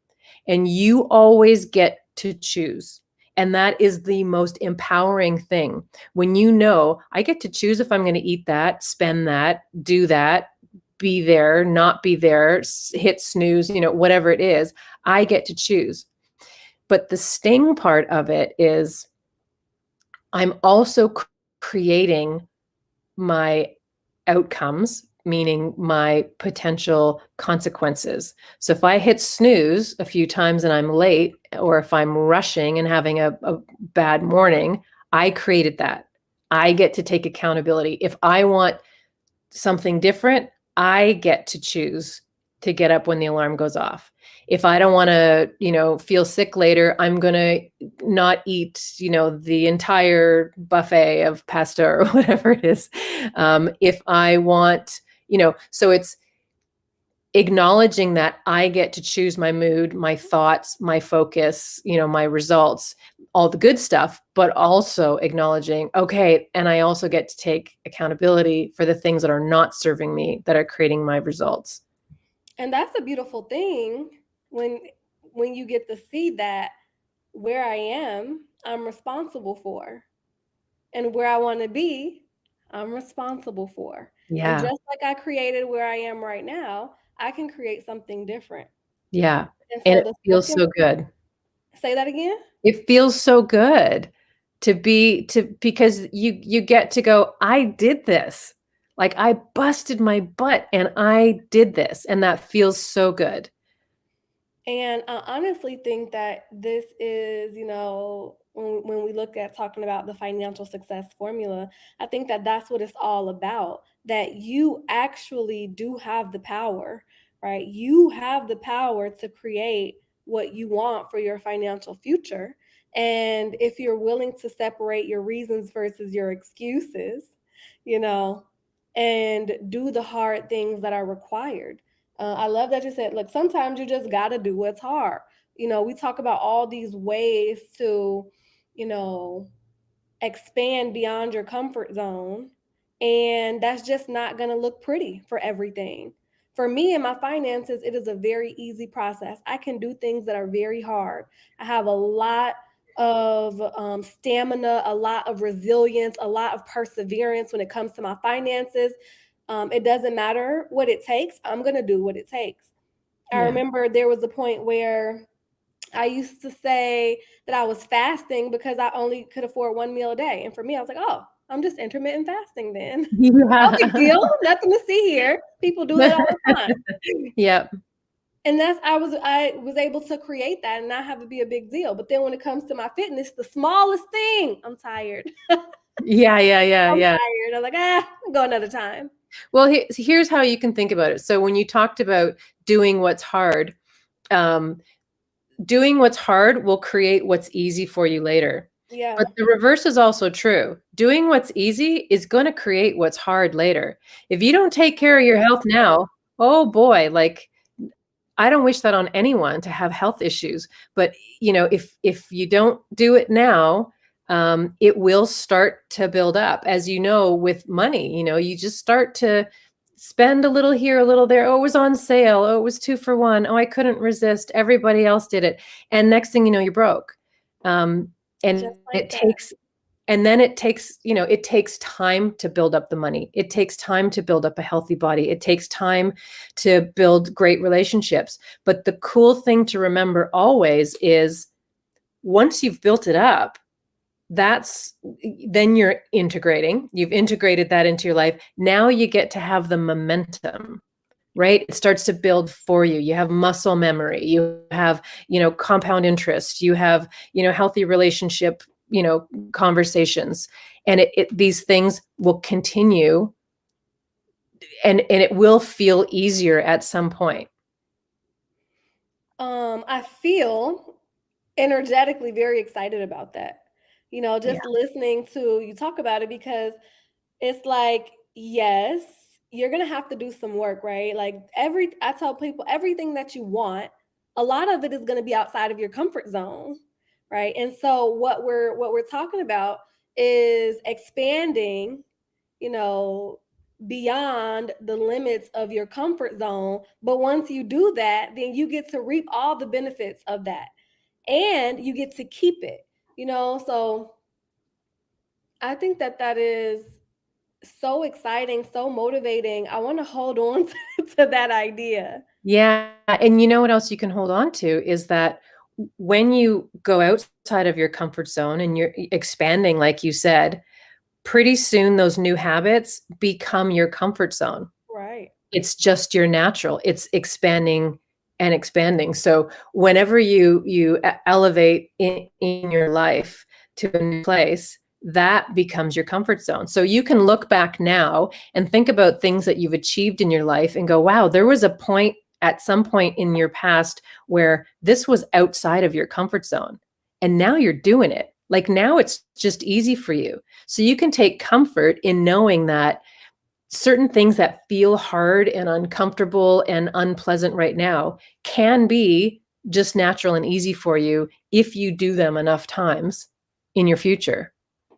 and you always get to choose. And that is the most empowering thing. When you know, I get to choose if I'm going to eat that, spend that, do that, be there, not be there, hit snooze, whatever it is, I get to choose. But the sting part of it is I'm also creating my outcomes, meaning my potential consequences. So if I hit snooze a few times and I'm late, or if I'm rushing and having a bad morning, I created that. I get to take accountability. If I want something different, I get to choose to get up when the alarm goes off. If I don't want to, feel sick later, I'm going to not eat, the entire buffet of pasta or whatever it is. If I want, so it's acknowledging that I get to choose my mood, my thoughts, my focus, my results, all the good stuff, but also acknowledging, okay, and I also get to take accountability for the things that are not serving me, that are creating my results. And that's a beautiful thing when when you get to see that where I am I'm responsible for. And where I want to be, I'm responsible for. And Yeah. just like I created where I am right now, I can create something different. Yeah. And And so it the feels second, so good. say that again. It feels so good to because you get to go, I did this. Like I busted my butt and I did this. And that feels so good. And I honestly think that this is, when we look at talking about the financial success formula, I think that that's what it's all about. That you actually do have the power, right? You have the power to create what you want for your financial future. And if you're willing to separate your reasons versus your excuses, you know, and do the hard things that are required. I love that you said, look, sometimes you just got to do what's hard. We talk about all these ways to, you know, expand beyond your comfort zone. And that's just not going to look pretty for everything. For me and my finances, it is a very easy process. I can do things that are very hard. I have a lot of stamina, a lot of resilience, a lot of perseverance when it comes to my finances. It doesn't matter what it takes, I'm going to do what it takes. I Yeah. remember there was a point where I used to say that I was fasting because I only could afford one meal a day. And for me, I was like, oh, I'm just intermittent fasting then. No big Yeah. deal. Nothing to see here. People do that all the time. Yep. And I was able to create that and not have it be a big deal. But then when it comes to my fitness, the smallest thing, I'm tired. Yeah, yeah, yeah, I'm yeah. tired. I'm like, I'll go another time. Well, here's how you can think about it. So when you talked about doing what's hard, um, doing what's hard will create what's easy for you later. But Yeah. the reverse is also true. Doing what's easy is going to create what's hard later. If you don't take care of your health now, oh boy, like I don't wish that on anyone to have health issues, but if you don't do it now, it will start to build up. As you know, with money, you just start to spend a little here, a little there. Oh, it was on sale. Oh, it was 2 for 1. Oh, I couldn't resist. Everybody else did it, and next thing you know, you're broke. Um, and Just like it that. takes and then it takes time to build up the money. It takes time to build up a healthy body. It takes time to build great relationships. But the cool thing to remember always is once you've built it up, that's then you've integrated that into your life. Now you get to have the momentum, right? It starts to build for you. You have muscle memory, you have, compound interest, you have, healthy relationship, conversations. And these things will continue, and it will feel easier at some point. I feel energetically very excited about that. Yeah. Just listening to you talk about it because it's like, yes, you're gonna have to do some work, right? Like I tell people everything that you want, a lot of it is gonna be outside of your comfort zone, right? And so what we're talking about is expanding, you know, beyond the limits of your comfort zone. But once you do that, then you get to reap all the benefits of that and you get to keep it, So I think that that is so exciting, so motivating. I want to hold on to that idea. Yeah. And you know what else you can hold on to is that when you go outside of your comfort zone and you're expanding, like you said, pretty soon those new habits become your comfort zone. Right. It's just your natural. It's expanding and expanding. So whenever you elevate in your life to a new place, that becomes your comfort zone. So you can look back now and think about things that you've achieved in your life and go, wow, there was a point at some point in your past where this was outside of your comfort zone. And now you're doing it. Like now it's just easy for you. So you can take comfort in knowing that certain things that feel hard and uncomfortable and unpleasant right now can be just natural and easy for you if you do them enough times in your future.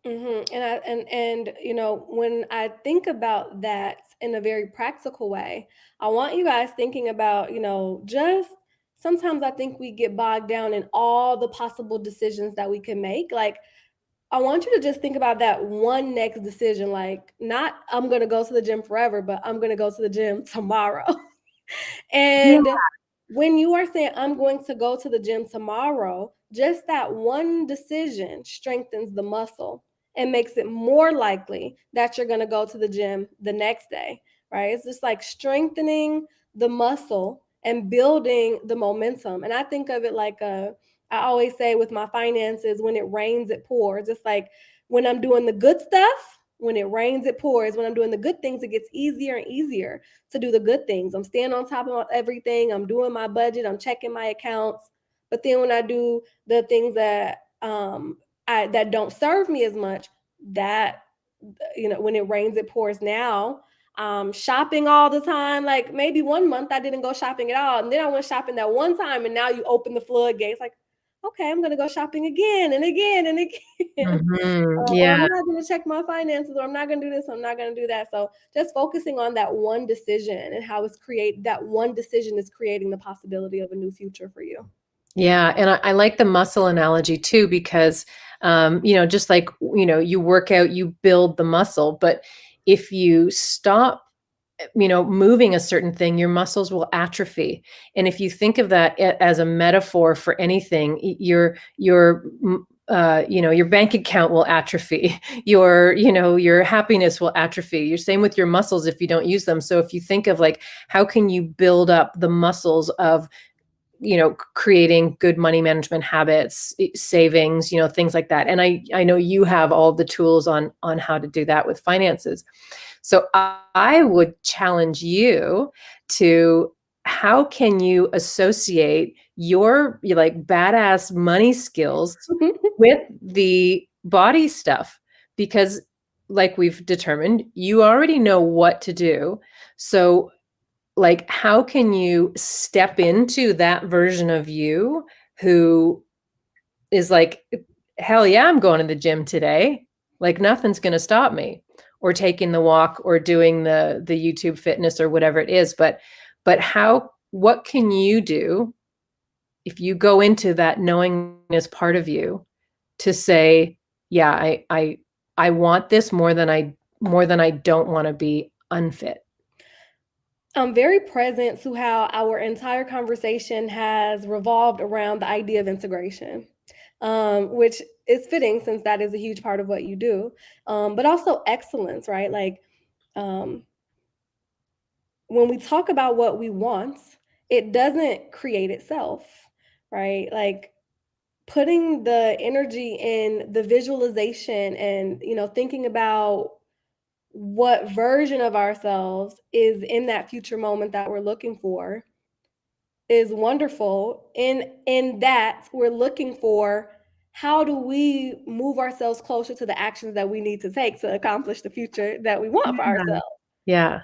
And when I think about that in a very practical way, I want you guys thinking about, just sometimes I think we get bogged down in all the possible decisions that we can make. Like, I want you to just think about that one next decision. Like, not I'm going to go to the gym forever, but I'm going to go to the gym tomorrow. Yeah. And when you are saying, I'm going to go to the gym tomorrow, just that one decision strengthens the muscle and makes it more likely that you're going to go to the gym the next day, right? It's just like strengthening the muscle and building the momentum. And I think of it like I always say with my finances, when it rains, it pours. It's like when I'm doing the good stuff, when it rains, it pours. When I'm doing the good things, it gets easier and easier to do the good things. I'm staying on top of everything. I'm doing my budget. I'm checking my accounts. But then when I do the things that that don't serve me as much, that when it rains, it pours. Now, shopping all the time. Like maybe one month I didn't go shopping at all, and then I went shopping that one time, and now you open the floodgates. Like, okay, I'm gonna go shopping again and again and again. Or I'm Yeah. not going to check my finances, or I'm not going to do this, or I'm not going to do that. So just focusing on that one decision and how that one decision is creating the possibility of a new future for you. Yeah, and I like the muscle analogy too because, just like, you work out, you build the muscle, but if you stop, moving a certain thing, your muscles will atrophy. And if you think of that as a metaphor for anything, your bank account will atrophy. Your happiness will atrophy. You're same with your muscles if you don't use them. So if you think of like, how can you build up the muscles of creating good money management habits, savings, things like that. And I know you have all the tools on how to do that with finances. So I would challenge you to, how can you associate your like badass money skills with the body stuff? Because like we've determined, you already know what to do. So like, how can you step into that version of you who is like, hell yeah, I'm going to the gym today. Like nothing's going to stop me, or taking the walk, or doing the YouTube fitness, or whatever it is. But what can you do if you go into that knowingness part of you to say, yeah, I want this more than I don't want to be unfit. I'm very present to how our entire conversation has revolved around the idea of integration, which is fitting since that is a huge part of what you do, but also excellence, right? Like um, when we talk about what we want, it doesn't create itself, right? Like putting the energy in the visualization and thinking about what version of ourselves is in that future moment that we're looking for is wonderful. In that we're looking for, how do we move ourselves closer to the actions that we need to take to accomplish the future that we want for Yeah. ourselves. Yeah.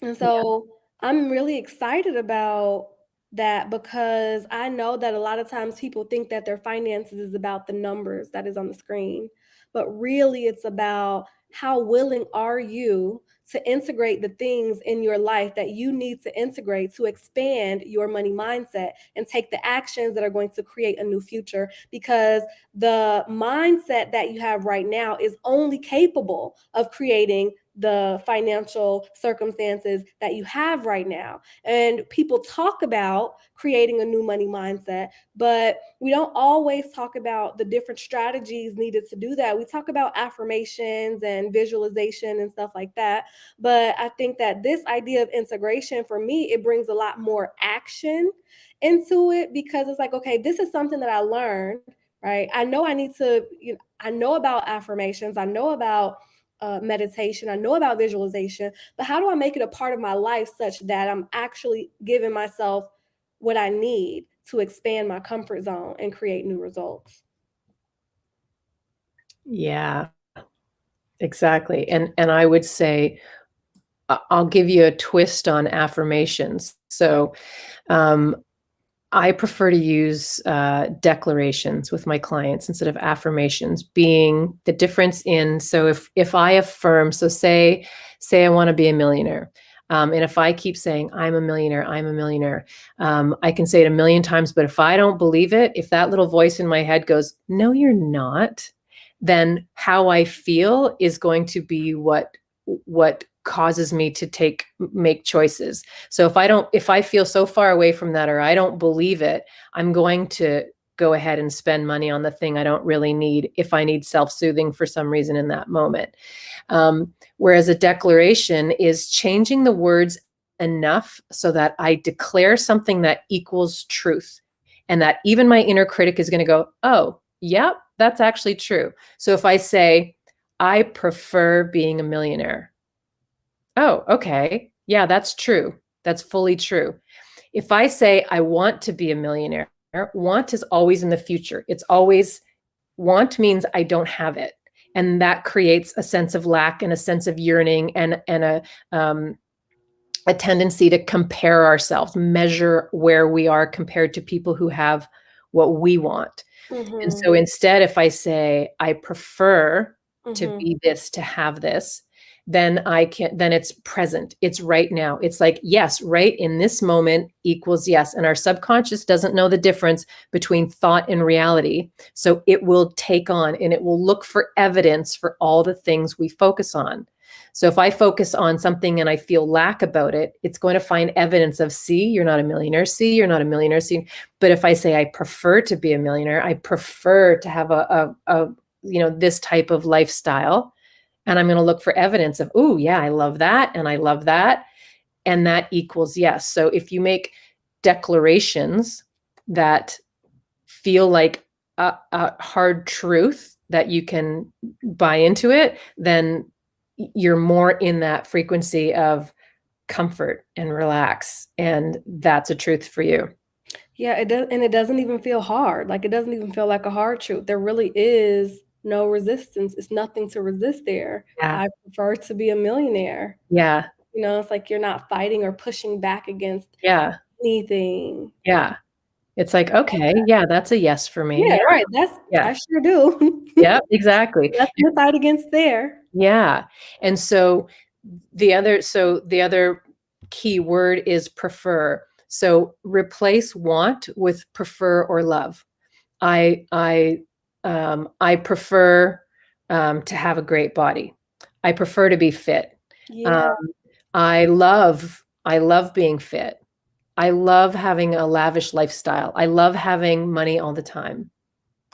And so I'm really excited about that, because I know that a lot of times people think that their finances is about the numbers that is on the screen, but really it's about how willing are you to integrate the things in your life that you need to integrate to expand your money mindset and take the actions that are going to create a new future, because the mindset that you have right now is only capable of creating the financial circumstances that you have right now. And people talk about creating a new money mindset, but we don't always talk about the different strategies needed to do that. We talk about affirmations and visualization and stuff like that. But I think that this idea of integration, for me, it brings a lot more action into it, because it's like, okay, this is something that I learned, right? I know I need to, I know about affirmations, I know about meditation, I know about visualization, but how do I make it a part of my life such that I'm actually giving myself what I need to expand my comfort zone and create new results? Yeah, exactly. And I would say, I'll give you a twist on affirmations. So, um, I prefer to use declarations with my clients instead of affirmations, being the difference in, so if I affirm, so say I want to be a millionaire, And if I keep saying, I'm a millionaire, I'm a millionaire, I can say it a million times, but if I don't believe it, if that little voice in my head goes, no, you're not, then how I feel is going to be what causes me to make choices. So if I feel so far away from that, or I don't believe it, I'm going to go ahead and spend money on the thing I don't really need if I need self-soothing for some reason in that moment. Whereas a declaration is changing the words enough so that I declare something that equals truth, and that even my inner critic is going to go, oh, yep, that's actually true. So if I say, I prefer being a millionaire. Oh, okay. Yeah, that's true. That's fully true. If I say I want to be a millionaire, want is always in the future. It's always, want means I don't have it. And that creates a sense of lack and a sense of yearning, and a tendency to compare ourselves, measure where we are compared to people who have what we want. And Mhm. so instead, if I say, I prefer to Mhm. be this, to have this, then then it's present. It's right now. It's like, yes, right in this moment equals yes. And our subconscious doesn't know the difference between thought and reality. So it will take on and it will look for evidence for all the things we focus on. So if I focus on something and I feel lack about it, it's going to find evidence of, see, you're not a millionaire. See, you're not a millionaire. See, but if I say I prefer to be a millionaire, I prefer to have a this type of lifestyle, and I'm going to look for evidence of, oh yeah, I love that, and I love that, and that equals yes. So if you make declarations that feel like a hard truth that you can buy into it, then you're more in that frequency of comfort and relax, and that's a truth for you. Yeah, it does, and it doesn't even feel hard. Like, it doesn't even feel like a hard truth. There really is no resistance. It's nothing to resist there. Yeah. I prefer to be a millionaire. Yeah. It's like you're not fighting or pushing back against Yeah. anything. Yeah. It's like, okay, yeah, that's a yes for me. Yeah, Yeah. right. Yeah. I sure do. Yeah, exactly. Nothing to fight against there. Yeah. And so the other key word is prefer. So replace want with prefer or love. I prefer to have a great body. I prefer to be fit. Um, Yeah. I love being fit. I love having a lavish lifestyle. I love having money all the time.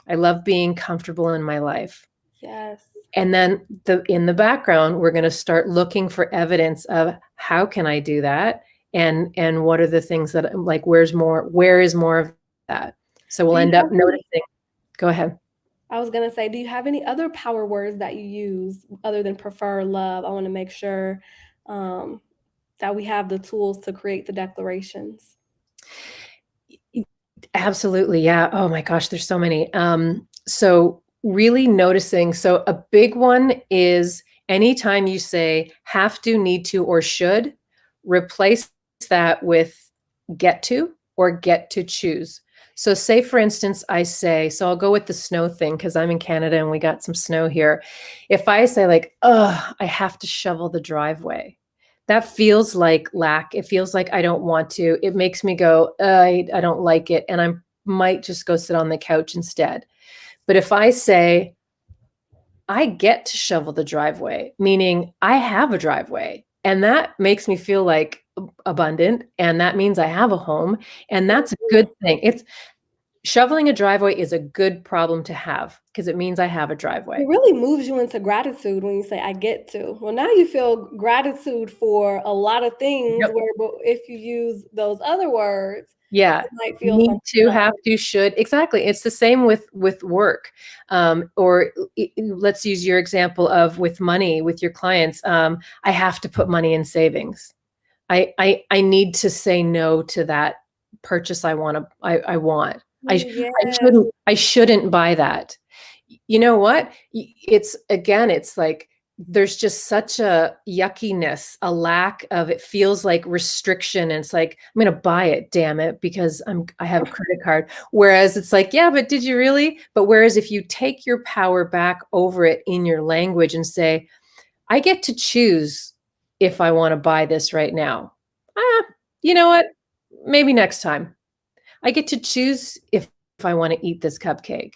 I love being comfortable in my life. Yes. And then in the background, we're going to start looking for evidence of, how can I do that? And what are the things that, like, where is more of that? So we'll Do you end up have any noticing. Go ahead. I was gonna say, do you have any other power words that you use other than prefer, love? I wanna make sure, um, that we have the tools to create the declarations. Absolutely. Yeah. Oh my gosh, there's so many. So really noticing. So a big one is, anytime you say have to, need to, or should, replace that with get to or get to choose. So say, for instance, so I'll go with the snow thing because I'm in Canada and we got some snow here. If I say, like, oh, I have to shovel the driveway, that feels like lack. It feels like I don't want to. It makes me go, I don't like it. And I might just go sit on the couch instead. But if I say, I get to shovel the driveway, meaning I have a driveway, and that makes me feel like abundant. And that means I have a home. And that's a good Mhm. thing. Shoveling a driveway is a good problem to have because it means I have a It driveway. really moves you into gratitude when you say, "I get to." Well, now you feel gratitude for a lot of things Yep. where but if you use those other words, Yeah. you might feel Need something to, else. have to, should. Exactly. It's the same with work. Or let's use your example of with money with your clients. I have to put money in savings. I need to say no to that purchase I want. Ooh, I yes. shouldn't buy that. You know what? It's like there's just such a yuckiness, a lack of, it feels like restriction, and it's like, I'm gonna buy it, damn it, because I have a credit card. Whereas it's like, yeah, but did you really? But whereas if you take your power back over it in your language and say, I get to choose if I want to buy this right now. Ah, you know what? Maybe next time. I get to choose if I want to eat this cupcake.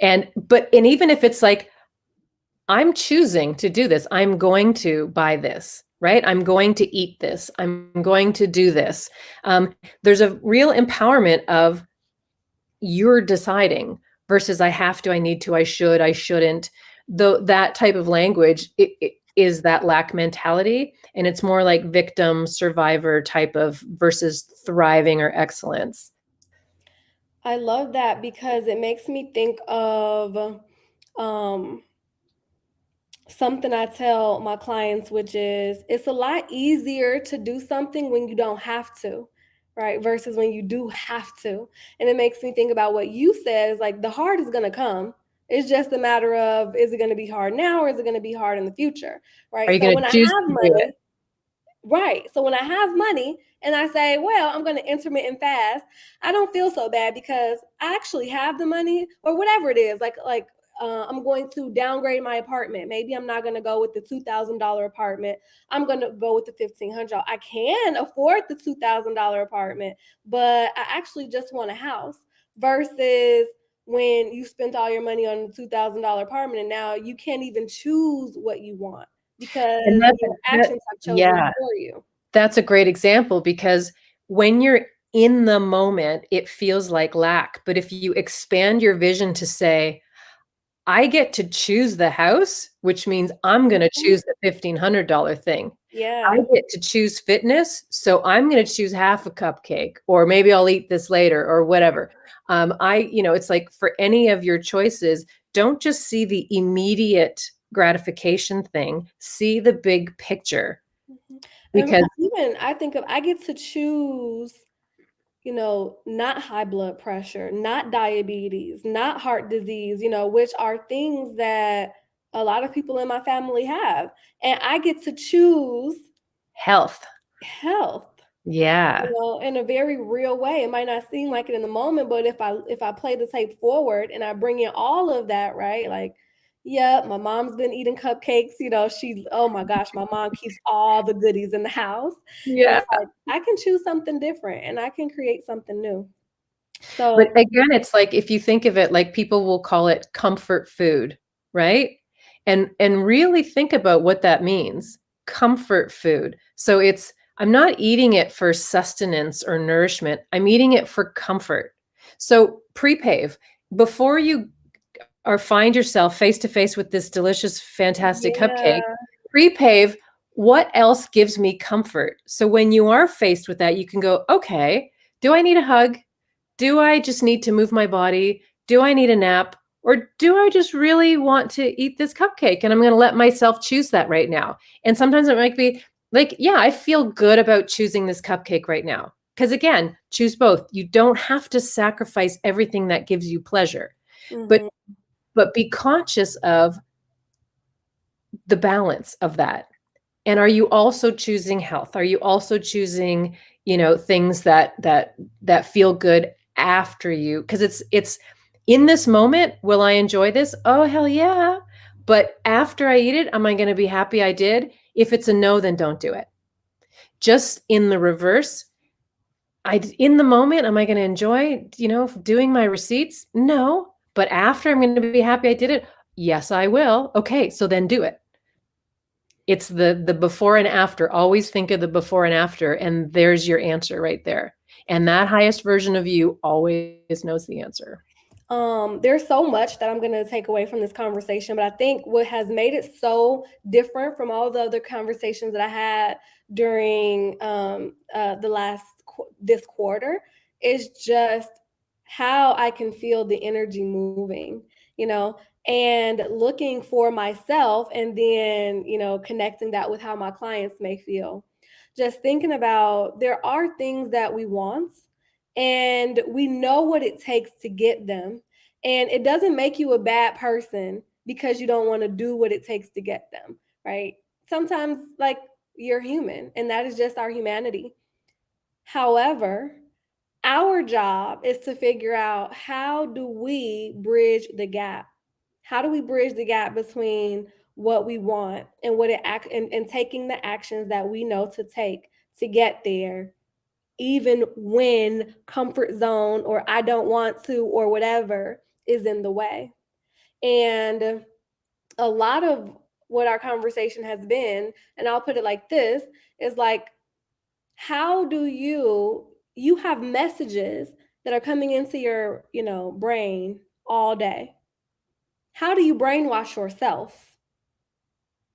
And even if it's like I'm choosing to do this, I'm going to buy this, right? I'm going to eat this. I'm going to do this. There's a real empowerment of you're deciding versus I have to, I need to, I should, I shouldn't. Though that type of language it is that lack mentality, and it's more like victim survivor type of versus thriving or excellence. I love that because it makes me think of um, something I tell my clients, which is it's a lot easier to do something when you don't have to, right? Versus when you do have to. And it makes me think about what you said is like the hard is going to come. It's just a matter of is it going to be hard now or is it going to be hard in the future, Are right? you So going when to I choose have to do it? money, right. So when I have money and I say, well, I'm going to intermittent fast, I don't feel so bad because I actually have the money or whatever it is. I'm going to downgrade my apartment. Maybe I'm not going to go with the $2,000 apartment. I'm going to go with the 1,500. I can afford the $2,000 apartment, but I actually just want a house versus when you spent all your money on the $2,000 apartment and now you can't even choose what you want And because that your that actions have chosen it yeah, for you. that's a great example because when you're in the moment, it feels like lack. But if you expand your vision to say, I get to choose the house, which means I'm going to Mhm. choose the $1,500 thing. I Yeah. get to choose fitness, so I'm going to choose half a cupcake, or maybe I'll eat this later, or whatever. It's like for any of your choices, don't just see the immediate gratification thing, see the big picture Mhm. And because even I think of I get to choose, not high blood pressure, not diabetes, not heart disease, which are things that a lot of people in my family have. And I get to choose health. health. Yeah. In a very real way. It might not seem like it in the moment, but if I play the tape forward and I bring in all of that, right? Like, yeah, my mom's been eating cupcakes. Oh my gosh, my mom keeps all the goodies in the house. And Yeah. it's like I can choose something different and I can create something new. So But again, it's like if you think of it, like people will call it comfort food, right? And really think about what that means. Comfort food. So it's I'm not eating it for sustenance or nourishment. I'm eating it for comfort. So pre-pave, before you or find yourself face to face with this delicious, fantastic cupcake, yeah. pre-pave what else gives me comfort. So when you are faced with that, you can go, okay, do I need a hug? Do I just need to move my body? Do I need a nap? Or do I just really want to eat this cupcake? And I'm going to let myself choose that right now. And sometimes it might be like, yeah, I feel good about choosing this cupcake right now. Because again, choose both. You don't have to sacrifice everything that gives you pleasure, but Hmm. but be conscious of the balance of that. And are you also choosing health? Are you also choosing, things that feel good after you? Because it's in this moment, will I enjoy this? Oh, hell yeah. But after I eat it, am I going to be happy I did? If it's a no, then don't do it. Just in the reverse, in the moment, am I going to enjoy, doing my receipts? No. But after I'm going to be happy I did it, yes, I will. Okay, so then do it. It's the before and after. Always think of the before and after, and there's your answer right there. And that highest version of you always knows the answer. There's so much that I'm going to take away from this conversation, but I think what has made it so different from all the other conversations that I had during this quarter is just how I can feel the energy moving, you know, and looking for myself, and then connecting that with how my clients may feel. Just thinking about there are things that we want and we know what it takes to get them. And it doesn't make you a bad person because you don't want to do what it takes to get them, right? Sometimes, like, you're human, and that is just our humanity. However, our job is to figure out how do we bridge the gap? How do we bridge the gap between what we want and what it act and taking the actions that we know to take to get there, even when comfort zone or I don't want to or whatever is in the way. And a lot of what our conversation has been, and I'll put it like this, is like, how do you have messages that are coming into your, brain all day. How do you brainwash yourself?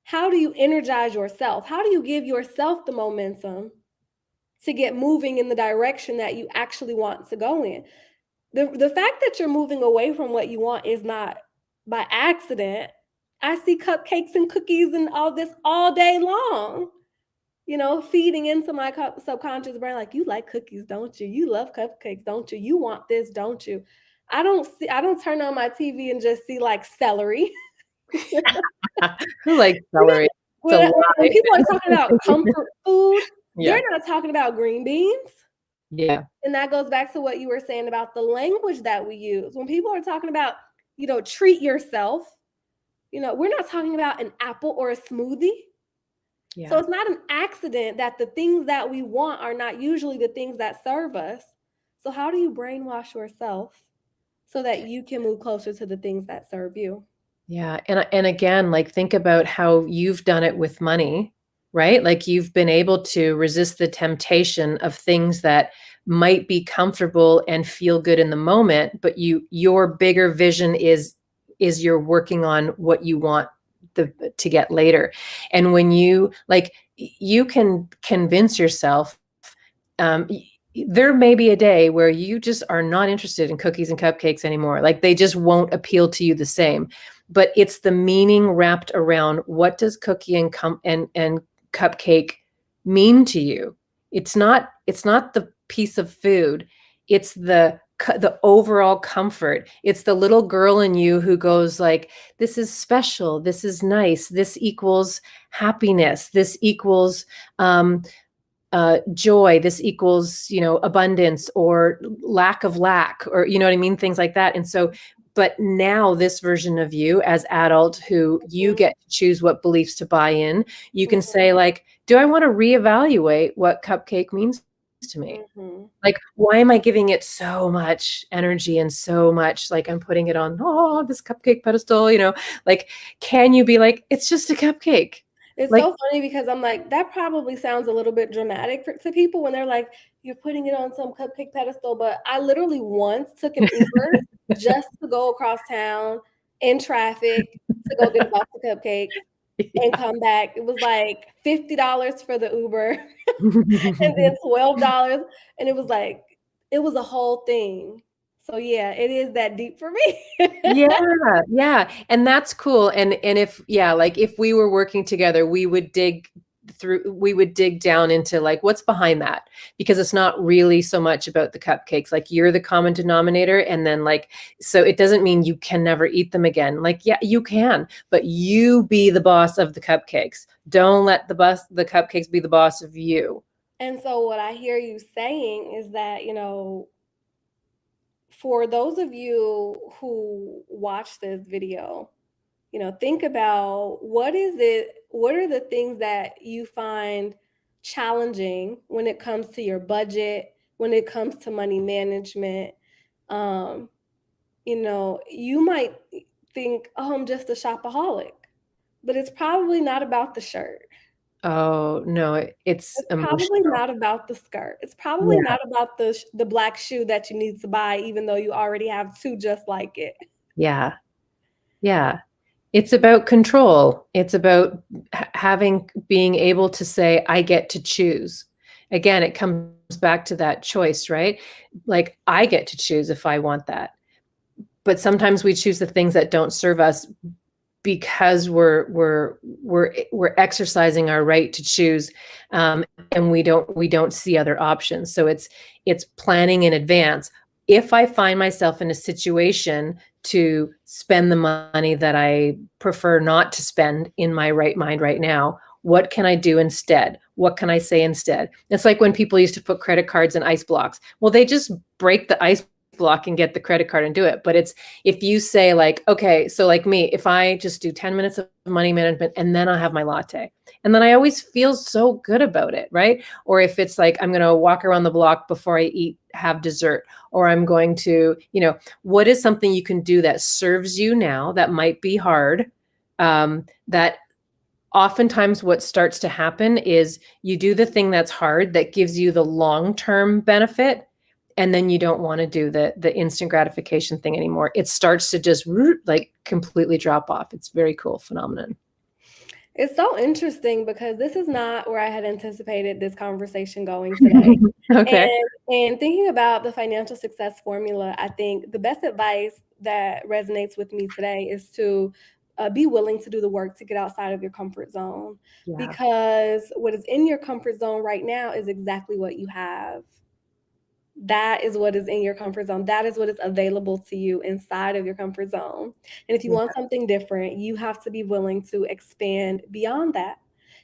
How do you energize yourself? How do you give yourself the momentum to get moving in the direction that you actually want to go in? The fact that you're moving away from what you want is not by accident. I see cupcakes and cookies and all this all day long, feeding into my subconscious brain, like, you like cookies, don't you? You love cupcakes, don't you? You want this, don't you? I don't turn on my TV and just see like celery. Who likes You know, celery? It's a when lie. people are talking about comfort food, they're Yeah. not talking about green beans. Yeah. And that goes back to what you were saying about the language that we use. When people are talking about, treat yourself, we're not talking about an apple or a smoothie. So Yeah. it's not an accident that the things that we want are not usually the things that serve us. So how do you brainwash yourself so that you can move closer to the things that serve you? Yeah, and again, like, think about how you've done it with money, right? Like, you've been able to resist the temptation of things that might be comfortable and feel good in the moment, but your bigger vision is you're working on what you want to get later. And when you like, you can convince yourself, um, there may be a day where you just are not interested in cookies and cupcakes anymore. Like, they just won't appeal to you the same. But it's the meaning wrapped around, what does cookie and cupcake mean to you? It's not the piece of food. It's the overall comfort. It's the little girl in you who goes like, this is special. This is nice. This equals happiness. This equals joy. This equals, abundance or lack, or, you know what I mean? Things like that. And so, but now this version of you as adult, who you Mhm, get to choose what beliefs to buy in, you can mhm, say like, do I want to reevaluate what cupcake means to me? mhm. Like, why am I giving it so much energy and so much, like, I'm putting it on, oh, this cupcake pedestal, like, can you be like, it's just a cupcake? It's Like, so funny because I'm like, that probably sounds a little bit dramatic to people when they're like, you're putting it on some cupcake pedestal. But I literally once took an Uber just to go across town in traffic to go get a box of cupcakes and yeah. come back. It was like $50 for the Uber and then $12. And it was like, it was a whole thing. So yeah, it is that deep for me. Yeah, yeah, and that's cool, and if yeah, like, if we were working together, we would dig down into, like, what's behind that? Because it's not really so much about the cupcakes, like, you're the common denominator, and then, like, so it doesn't mean you can never eat them again. Like, yeah, you can, but you be the boss of the cupcakes. Don't let the cupcakes be the boss of you. And so what I hear you saying is that, for those of you who watch this video, think about what are the things that you find challenging when it comes to your budget, when it comes to money management. Um, you might think, oh, I'm just a shopaholic, but it's probably not about the shirt. Oh, no, it's It's probably emotional. not about the skirt. It's probably Yeah, not about the black shoe that you need to buy, even though you already have two just like it. yeah, yeah. It's about control. It's about being able to say, I get to choose. Again, it comes back to that choice, right? Like, I get to choose if I want that. But sometimes we choose the things that don't serve us because we're exercising our right to choose, and we don't see other options. So it's planning in advance. If I find myself in a situation to spend the money that I prefer not to spend in my right mind right now, what can I do instead? What can I say instead? It's like when people used to put credit cards in ice blocks. Well, they just break the ice block and get the credit card and do it. But it's, if you say like, okay, so like me, if I just do 10 minutes of money management and then I'll have my latte, and then I always feel so good about it, right? Or if it's like, I'm going to walk around the block before I have dessert, or I'm going to, what is something you can do that serves you now that might be hard, that oftentimes what starts to happen is you do the thing that's hard that gives you the long-term benefit, and then you don't want to do the instant gratification thing anymore. It starts to just like completely drop off. It's very cool phenomenon. It's so interesting because this is not where I had anticipated this conversation going today. Okay. And thinking about the financial success formula, I think the best advice that resonates with me today is to be willing to do the work to get outside of your comfort zone, Yeah. because what is in your comfort zone right now is exactly what you have. That is what is in your comfort zone. That is what is available to you inside of your comfort zone. And if you Yeah. want something different, you have to be willing to expand beyond that.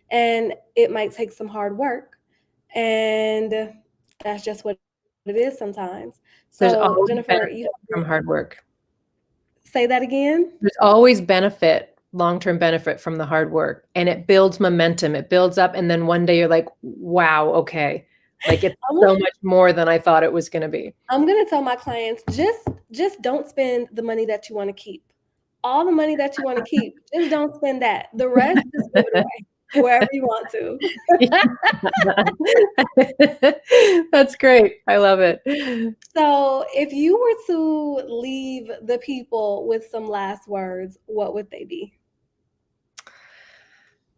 And it might take some hard work. And that's just what it is sometimes. There's So, always Jenifer, you benefit from hard work. say that again. There's always benefit, long-term benefit from the hard work, and it builds momentum. It builds up, and then one day you're like, wow, okay. Like it's so much more than I thought it was going to be. I'm going to tell my clients, just don't spend the money that you want to keep. All the money that you want to keep, just don't spend that. The rest, just give it away wherever you want to. That's great. I love it. So, if you were to leave the people with some last words, what would they be?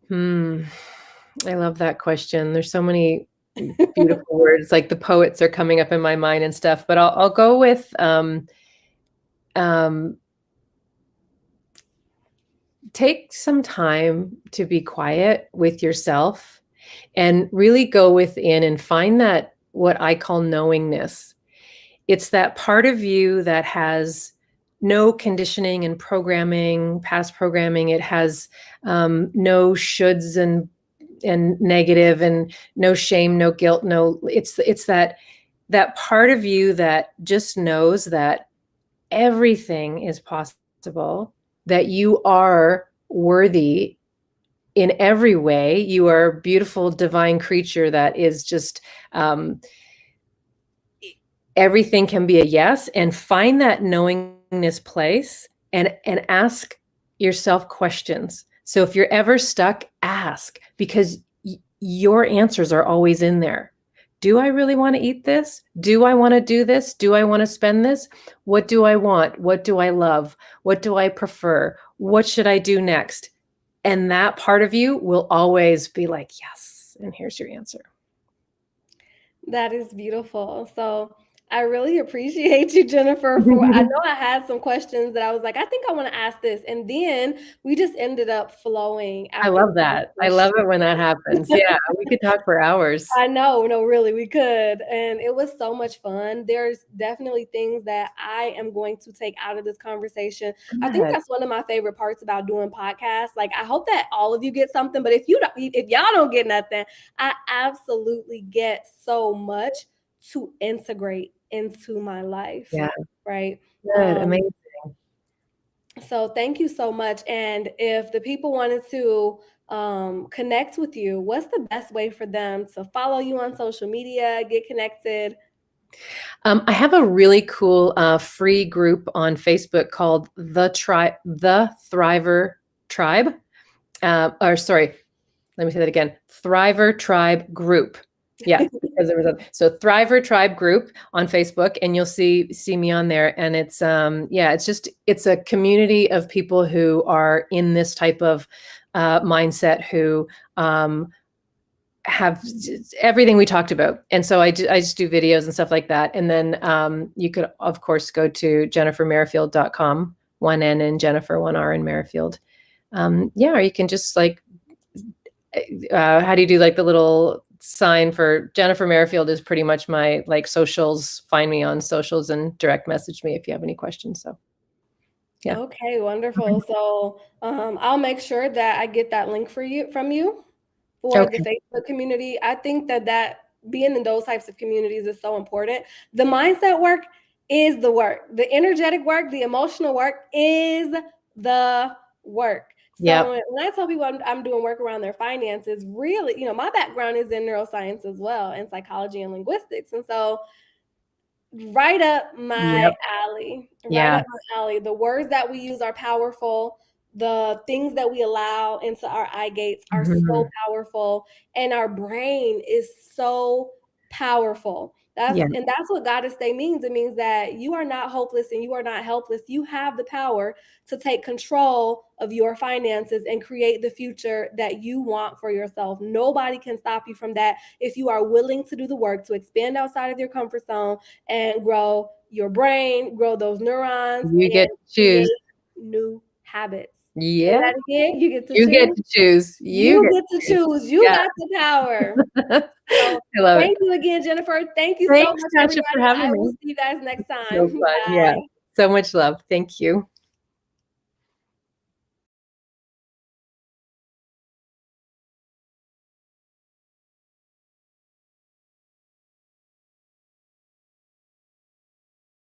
I love that question. There's so many beautiful words, like the poets are coming up in my mind and stuff, but I'll go with take some time to be quiet with yourself and really go within and find that, what I call knowingness. It's that part of you that has no conditioning and programming, past programming. It has no shoulds and negative, and no shame, no guilt, no. It's that part of you that just knows that everything is possible, that you are worthy in every way. You are a beautiful, divine creature that is just, everything can be a yes. And find that knowingness place and ask yourself questions. So if you're ever stuck, ask, because your answers are always in there. Do I really want to eat this? Do I want to do this? Do I want to spend this? What do I want? What do I love? What do I prefer? What should I do next? And that part of you will always be like, yes, and here's your answer. That is beautiful. So, I really appreciate you, Jenifer. For I know I had some questions that I was like, I think I want to ask this, and then we just ended up flowing. I love that. I love it when that happens. Yeah, we could talk for hours. I know, no, really, we could. And it was so much fun. There's definitely things that I am going to take out of this conversation. I think that's one of my favorite parts about doing podcasts. Like, I hope that all of you get something, but if y'all don't get nothing, I absolutely get so much to integrate into my life. Yeah. Right. Good. Amazing. So thank you so much. And if the people wanted to connect with you, what's the best way for them to follow you on social media, get connected? I have a really cool free group on Facebook called the Thriver Tribe. Or sorry, let me say that again. Thriver Tribe Group. Yeah, because there was so Thriver Tribe Group on Facebook, and you'll see me on there. And it's it's a community of people who are in this type of mindset, who have everything we talked about. And so I just do videos and stuff like that. And then you could, of course, go to jenifermerifield.com, one N in Jenifer, one R in Merifield. Or you can just like, how do you do like the little sign for Jenifer Merifield is pretty much my like socials. Find me on socials and direct message me if you have any questions. So yeah. Okay, wonderful. So I'll make sure that I get that link from you for the Facebook community. I think that being in those types of communities is so important. The mindset work, is the work. The energetic work, the emotional work is the work. Yep. So when I tell people I'm doing work around their finances, really, my background is in neuroscience as well, and psychology and linguistics. And so right up my Yep. alley, right Yeah. up my alley. The words that we use are powerful. The things that we allow into our eye gates are so Mhm. powerful, and our brain is so powerful. Yeah. That's what goddess day means. It means that you are not hopeless and you are not helpless. You have the power to take control of your finances and create the future that you want for yourself. Nobody can stop you from that if you are willing to do the work to expand outside of your comfort zone and grow your brain, grow those neurons, You and get to choose. create new habits. Say Yeah. that again. You get to You get choose. to choose. You You get get to to choose. choose. You Yeah. got the power. So I love it. thank you again, Jennifer. Thank you so Thanks, much, Tasha, for everybody. having I will me. see you guys next So time. fun. Yeah. Bye. So much love. Thank you.